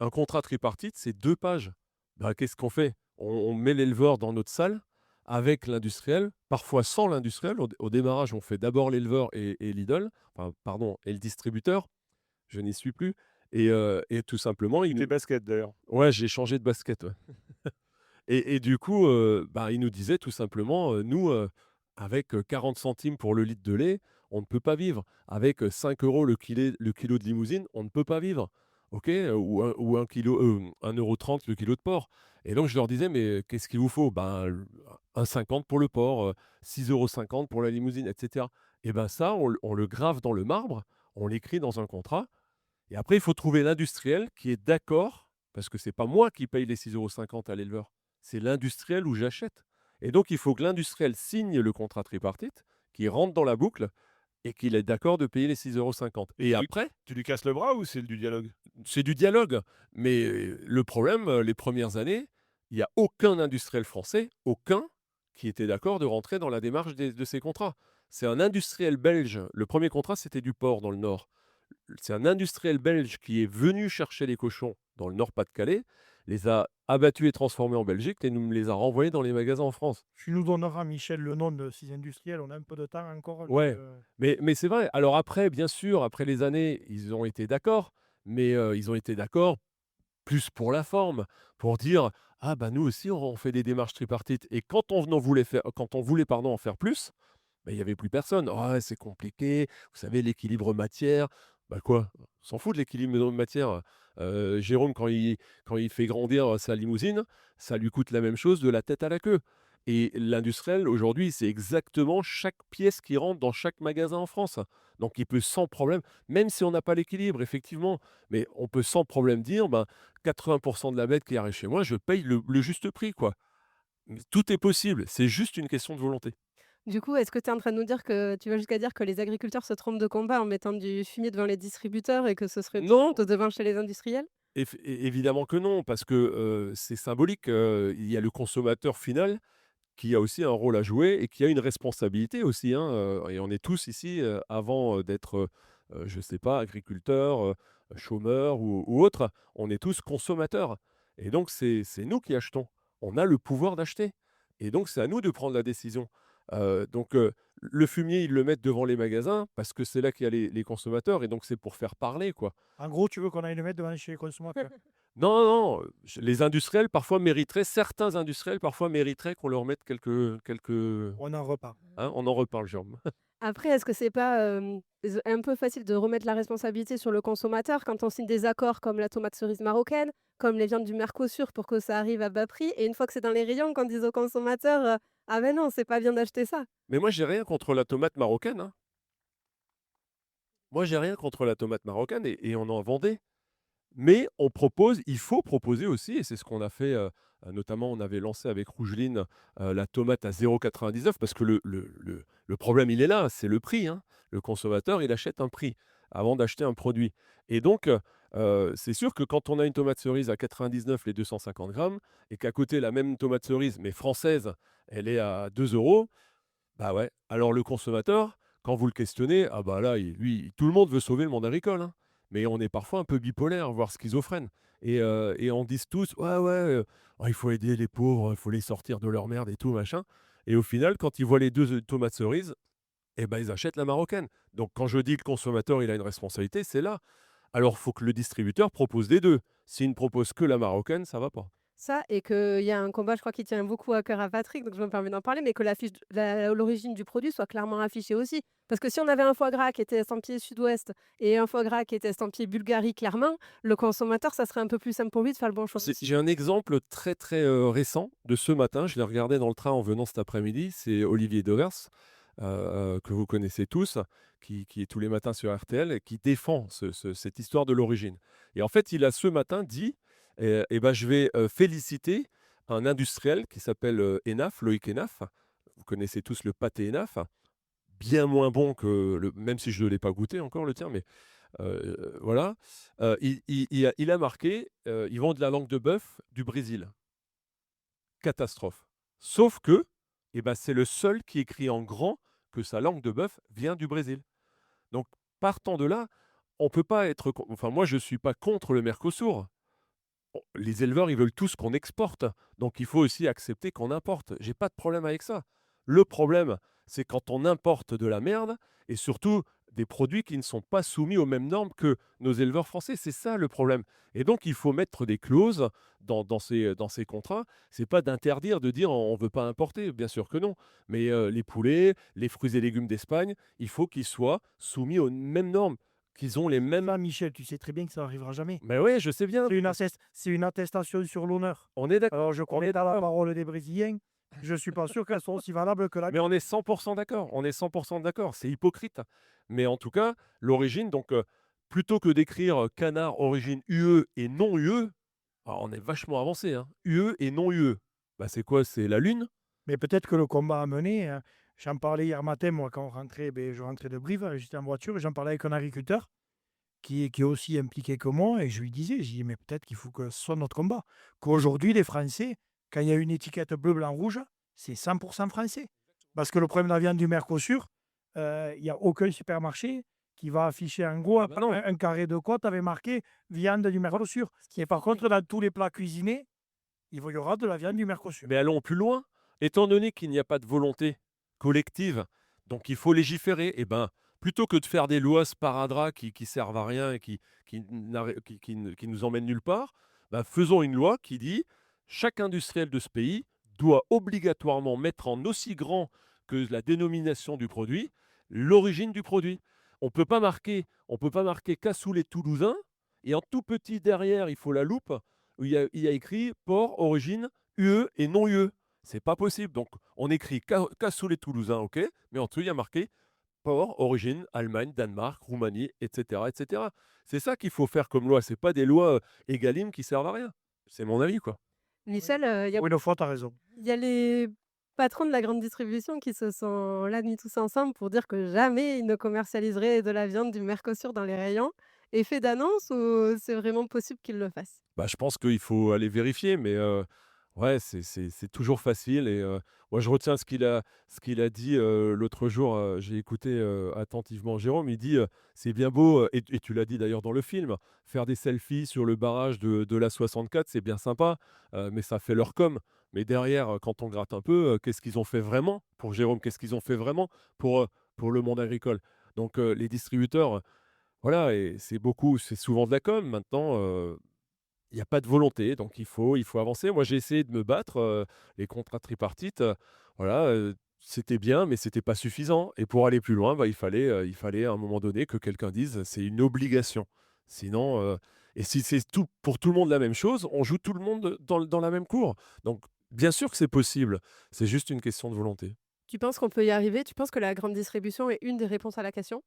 Un contrat tripartite, c'est 2 pages. Bah, qu'est-ce qu'on fait? On met l'éleveur dans notre salle avec l'industriel, parfois sans l'industriel. Au démarrage, on fait d'abord l'éleveur et Lidl, enfin, pardon, et le distributeur. Je n'y suis plus. Et tout simplement, tes baskets d'ailleurs? ouais, j'ai changé de basket. Ouais. Et du coup, bah, il nous disait tout simplement, nous, avec 40 centimes pour le litre de lait, on ne peut pas vivre. Avec 5 € le kilo de limousine, on ne peut pas vivre. OK? Ou 1,30 € le kilo de porc. Et donc je leur disais: «Mais qu'est-ce qu'il vous faut?» «Ben, 1,50 pour le porc, 6,50 € pour la limousine» et cetera. Et ben ça, on le grave dans le marbre, on l'écrit dans un contrat et après il faut trouver l'industriel qui est d'accord, parce que c'est pas moi qui paye les 6,50 € à l'éleveur, c'est l'industriel où j'achète. Et donc il faut que l'industriel signe le contrat tripartite, qu'il rentre dans la boucle et qu'il est d'accord de payer les 6,50 €. Et après, Tu lui casses le bras ou c'est du dialogue? c'est du dialogue. Mais le problème, les premières années, il n'y a aucun industriel français, aucun, qui était d'accord de rentrer dans la démarche de ces contrats. C'est un industriel belge. Le premier contrat, c'était du porc dans le Nord. C'est un industriel belge qui est venu chercher les cochons dans le Nord-Pas-de-Calais, les a abattus et transformés en Belgique et nous les a renvoyés dans les magasins en France. Tu nous donneras, Michel, le nom de ces industriels. On a un peu de temps encore. Ouais, mais c'est vrai. Alors après, bien sûr, après les années, ils ont été d'accord, mais ils ont été d'accord plus pour la forme, pour dire ah bah nous aussi on fait des démarches tripartites. Et quand on voulait pardon en faire plus, bah, il y avait plus personne. Ah, c'est compliqué, vous savez l'équilibre matière. Bah quoi? On s'en fout de l'équilibre matière. Jérôme quand il fait grandir sa limousine, ça lui coûte la même chose de la tête à la queue. Et l'industriel aujourd'hui, c'est exactement chaque pièce qui rentre dans chaque magasin en France. Donc il peut sans problème, même si on n'a pas l'équilibre, effectivement, mais on peut sans problème dire, ben, 80% de la bête qui arrive chez moi, je paye le juste prix, quoi. Mais tout est possible, c'est juste une question de volonté. Du coup, est-ce que tu es en train de nous dire que tu vas jusqu'à dire que les agriculteurs se trompent de combat en mettant du fumier devant les distributeurs et que ce serait Non, devant chez les industriels? évidemment que non, parce que c'est symbolique. Il y a le consommateur final qui a aussi un rôle à jouer et qui a une responsabilité aussi, hein, et on est tous ici, avant, d'être, je sais pas, agriculteurs, chômeurs ou autres, on est tous consommateurs et donc c'est nous qui achetons. On a le pouvoir d'acheter et donc c'est à nous de prendre la décision. Donc le fumier, ils le mettent devant les magasins parce que c'est là qu'il y a les consommateurs et donc c'est pour faire parler, quoi. En gros, tu veux qu'on aille le mettre devant chez les consommateurs. Non, non, les industriels parfois mériteraient certains industriels parfois mériteraient qu'on leur mette quelques On en reparle. hein, on en reparle, Jérôme. Après, est-ce que c'est pas, un peu facile de remettre la responsabilité sur le consommateur quand on signe des accords comme la tomate cerise marocaine, comme les viandes du Mercosur pour que ça arrive à bas prix et une fois que c'est dans les rayons, qu'on dise aux consommateurs: «Ah ben non, c'est pas bien d'acheter ça». Mais moi, j'ai rien contre la tomate marocaine, hein. Moi, j'ai rien contre la tomate marocaine et on en vendait. Mais il faut proposer aussi, et c'est ce qu'on a fait, notamment on avait lancé avec Rougeline, la tomate à 0,99 parce que le problème, il est là, c'est le prix, hein. Le consommateur, il achète un prix avant d'acheter un produit et donc c'est sûr que quand on a une tomate cerise à 99 les 250 grammes et qu'à côté la même tomate cerise, mais française, elle est à 2 euros. Bah ouais, alors le consommateur, quand vous le questionnez, ah bah là, lui, tout le monde veut sauver le monde agricole, hein. Mais on est parfois un peu bipolaire, voire schizophrène. Et on dit tous, ouais, ouais, il faut aider les pauvres, il faut les sortir de leur merde et tout, machin. Et au final, quand ils voient les deux tomates cerises, eh ben, ils achètent la marocaine. Donc quand je dis que le consommateur, il a une responsabilité, c'est là. Alors, il faut que le distributeur propose des deux. S'il ne propose que la marocaine, ça va pas. Ça et qu'il y a un combat, je crois, qui tient beaucoup à cœur à Patrick, donc je me permets d'en parler, mais que l'origine du produit soit clairement affichée aussi. Parce que si on avait un foie gras qui était estampillé Sud-Ouest et un foie gras qui était estampillé Bulgarie, clairement, le consommateur, ça serait un peu plus simple pour lui de faire le bon choix. J'ai un exemple très très récent de ce matin. Je l'ai regardé dans le train en venant cet après-midi. C'est Olivier Devers, que vous connaissez tous, qui est tous les matins sur RTL et qui défend cette histoire de l'origine. Et en fait, il a ce matin dit eh ben, je vais féliciter un industriel qui s'appelle Enaf, Loïc Enaf. Vous connaissez tous le pâté Enaf, bien moins bon que même si je ne l'ai pas goûté encore le tien, mais voilà. Il a marqué ils vendent de la langue de bœuf du Brésil. Catastrophe. Sauf que eh ben, c'est le seul qui écrit en grand que sa langue de bœuf vient du Brésil. Donc, partant de là, on peut pas être. Enfin, moi, je ne suis pas contre le Mercosur. Les éleveurs, ils veulent tous qu'on exporte. Donc, il faut aussi accepter qu'on importe. J'ai pas de problème avec ça. Le problème, c'est quand on importe de la merde et surtout des produits qui ne sont pas soumis aux mêmes normes que nos éleveurs français. C'est ça le problème. Et donc, il faut mettre des clauses dans ces contrats. C'est pas d'interdire, de dire on ne veut pas importer. Bien sûr que non. Mais les poulets, les fruits et légumes d'Espagne, il faut qu'ils soient soumis aux mêmes normes, qu'ils ont les mêmes. Ça, Michel, tu sais très bien que ça n'arrivera jamais. Mais oui, je sais bien. C'est une attestation sur l'honneur. On est d'accord. Alors, je connais dans la parole des Brésiliens. Je ne suis pas sûr qu'elles sont aussi valables que la Mais on est 100% d'accord. On est 100% d'accord. C'est hypocrite. Mais en tout cas, l'origine, donc, plutôt que d'écrire canard origine UE et non UE, alors on est vachement avancé, hein. UE et non UE. Bah, c'est quoi? C'est la Lune? Mais peut-être que le combat à mener, hein, j'en parlais hier matin, moi, quand on rentrait, je rentrais de Brive, j'étais en voiture, et j'en parlais avec un agriculteur qui est aussi impliqué que moi, et je lui disais, j'ai dit, mais peut-être qu'il faut que ce soit notre combat. Qu'aujourd'hui, les Français quand il y a une étiquette bleu, blanc, rouge, c'est 100% français. Parce que le problème de la viande du Mercosur, il n'y a aucun supermarché qui va afficher en gros non. un carré de côte avec marqué viande du Mercosur. Et par contre, dans tous les plats cuisinés, il y aura de la viande du Mercosur. Mais allons plus loin. Étant donné qu'il n'y a pas de volonté collective, donc il faut légiférer, et ben, plutôt que de faire des lois sparadrap qui servent à rien et qui nous emmènent nulle part, ben, faisons une loi qui dit chaque industriel de ce pays doit obligatoirement mettre en aussi grand que la dénomination du produit l'origine du produit. On ne peut pas marquer cassoulet toulousain et en tout petit derrière, il faut la loupe où il y a écrit port, origine, UE et non UE. C'est pas possible. Donc, on écrit cassoulet toulousain, ok, mais en dessous, il y a marqué port, origine, Allemagne, Danemark, Roumanie, etc., etc. C'est ça qu'il faut faire comme loi. C'est pas des lois Egalim qui servent à rien. C'est mon avis, quoi. Michel, il Oui, une fois, tu as raison. y a les patrons de la grande distribution qui se sont là mis tous ensemble pour dire que jamais ils ne commercialiseraient de la viande du Mercosur dans les rayons. Effet d'annonce ou c'est vraiment possible qu'ils le fassent? Bah, je pense qu'il faut aller vérifier, mais ouais, c'est toujours facile. Et moi, je retiens ce qu'il a dit l'autre jour. J'ai écouté attentivement Jérôme. Il dit c'est bien beau, et tu l'as dit d'ailleurs dans le film, faire des selfies sur le barrage de la 64, c'est bien sympa, mais ça fait leur com. Mais derrière, quand on gratte un peu, qu'est-ce qu'ils ont fait vraiment pour Jérôme? Qu'est-ce qu'ils ont fait vraiment pour le monde agricole? Donc, les distributeurs, voilà, et c'est souvent de la com. Maintenant, il n'y a pas de volonté, donc il faut avancer. Moi, j'ai essayé de me battre, les contrats tripartites, voilà, c'était bien, mais c'était pas suffisant. Et pour aller plus loin, bah, il fallait à un moment donné que quelqu'un dise c'est une obligation. Sinon, et si c'est tout pour tout le monde la même chose, on joue tout le monde dans la même cour. Donc, bien sûr que c'est possible. C'est juste une question de volonté. Tu penses qu'on peut y arriver? Tu penses que la grande distribution est une des réponses à la question?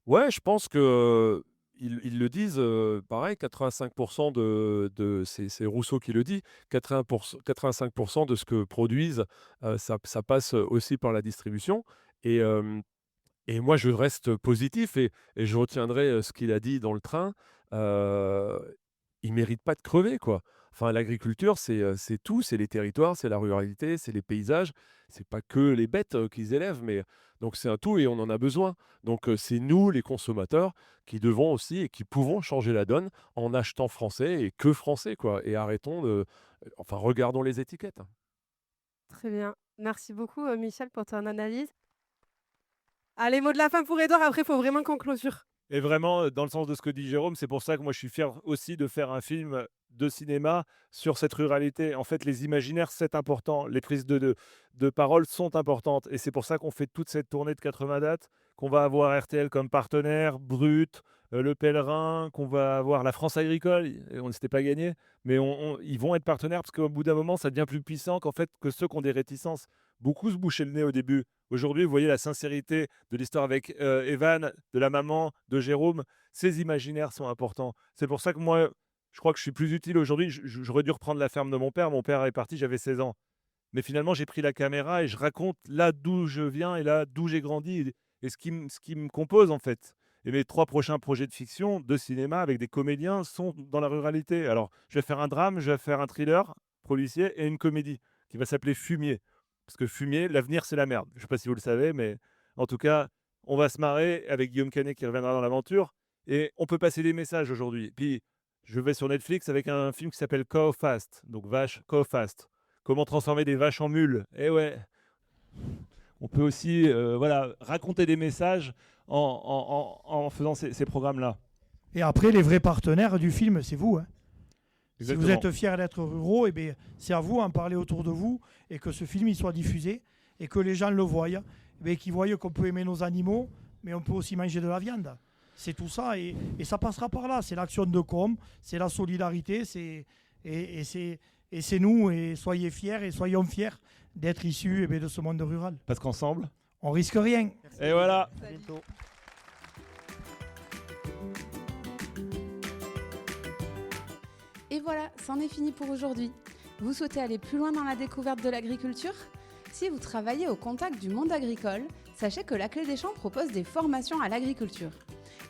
Ouais, je pense que ils le disent, pareil, 85% c'est Rousseau qui le dit, 85% de ce que produisent, ça passe aussi par la distribution. Et moi, je reste positif, et je retiendrai ce qu'il a dit dans le train. Ils ne méritent pas de crever, quoi. Enfin, l'agriculture, c'est tout, c'est les territoires, c'est la ruralité, c'est les paysages. C'est pas que les bêtes qu'ils élèvent, mais donc c'est un tout et on en a besoin. Donc c'est nous, les consommateurs, qui devons aussi et qui pouvons changer la donne en achetant français et que français, quoi. Et arrêtons enfin, regardons les étiquettes. Très bien. Merci beaucoup, Michel, pour ton analyse. Allez, mot de la fin pour Edouard, après, il faut vraiment qu'on clôture. Et vraiment, dans le sens de ce que dit Jérôme, c'est pour ça que moi je suis fier aussi de faire un film de cinéma sur cette ruralité. En fait, les imaginaires, c'est important. Les prises de parole sont importantes. Et c'est pour ça qu'on fait toute cette tournée de 80 dates, qu'on va avoir RTL comme partenaire, Brut, Le Pèlerin, qu'on va avoir la France Agricole. Et on ne s'était pas gagné, mais ils vont être partenaires parce qu'au bout d'un moment, ça devient plus puissant qu'en fait que ceux qui ont des réticences. Beaucoup se bouchaient le nez au début. Aujourd'hui, vous voyez la sincérité de l'histoire avec Evan, de la maman, de Jérôme. Ces imaginaires sont importants. C'est pour ça que moi, je crois que je suis plus utile aujourd'hui. J'aurais dû reprendre la ferme de mon père. Mon père est parti, j'avais 16 ans. Mais finalement, j'ai pris la caméra et je raconte là d'où je viens et là d'où j'ai grandi et ce qui me compose en fait. Et mes 3 prochains projets de fiction, de cinéma avec des comédiens sont dans la ruralité. Alors, je vais faire un drame, je vais faire un thriller policier et une comédie qui va s'appeler Fumier. Parce que Fumier, l'avenir, c'est la merde. Je ne sais pas si vous le savez, mais en tout cas, on va se marrer avec Guillaume Canet qui reviendra dans l'aventure. Et on peut passer des messages aujourd'hui. Puis, je vais sur Netflix avec un film qui s'appelle Cow Fast. Donc, vache, Cow Fast. Comment transformer des vaches en mules. Eh ouais. On peut aussi voilà, raconter des messages en faisant ces programmes-là. Et après, les vrais partenaires du film, c'est vous. Hein. Si Exactement. vous êtes fiers d'être ruraux, eh bien, c'est à vous d'en parler autour de vous et que ce film il soit diffusé et que les gens le voient. Eh qu'ils voient qu'on peut aimer nos animaux, mais on peut aussi manger de la viande. C'est tout ça et ça passera par là. C'est l'action de com, c'est la solidarité, c'est nous. Et soyez fiers et soyons fiers d'être issus de ce monde rural. Parce qu'ensemble, on risque rien. et voilà. À bientôt. Et voilà, c'en est fini pour aujourd'hui. Vous souhaitez aller plus loin dans la découverte de l'agriculture ? Si vous travaillez au contact du monde agricole, sachez que la Clé des Champs propose des formations à l'agriculture.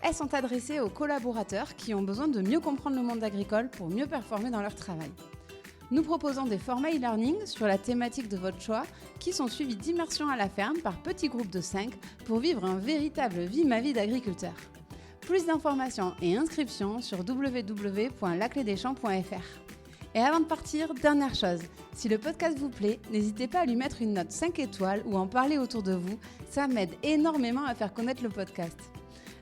Elles sont adressées aux collaborateurs qui ont besoin de mieux comprendre le monde agricole pour mieux performer dans leur travail. Nous proposons des formats e-learning sur la thématique de votre choix qui sont suivis d'immersion à la ferme par petits groupes de 5 pour vivre un véritable vie-ma-vie d'agriculteur. Plus d'informations et inscriptions sur www.laclédeschamps.fr. Et avant de partir, dernière chose, si le podcast vous plaît, n'hésitez pas à lui mettre une note 5 étoiles ou en parler autour de vous, ça m'aide énormément à faire connaître le podcast.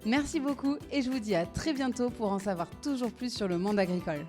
Merci beaucoup et je vous dis à très bientôt pour en savoir toujours plus sur le monde agricole.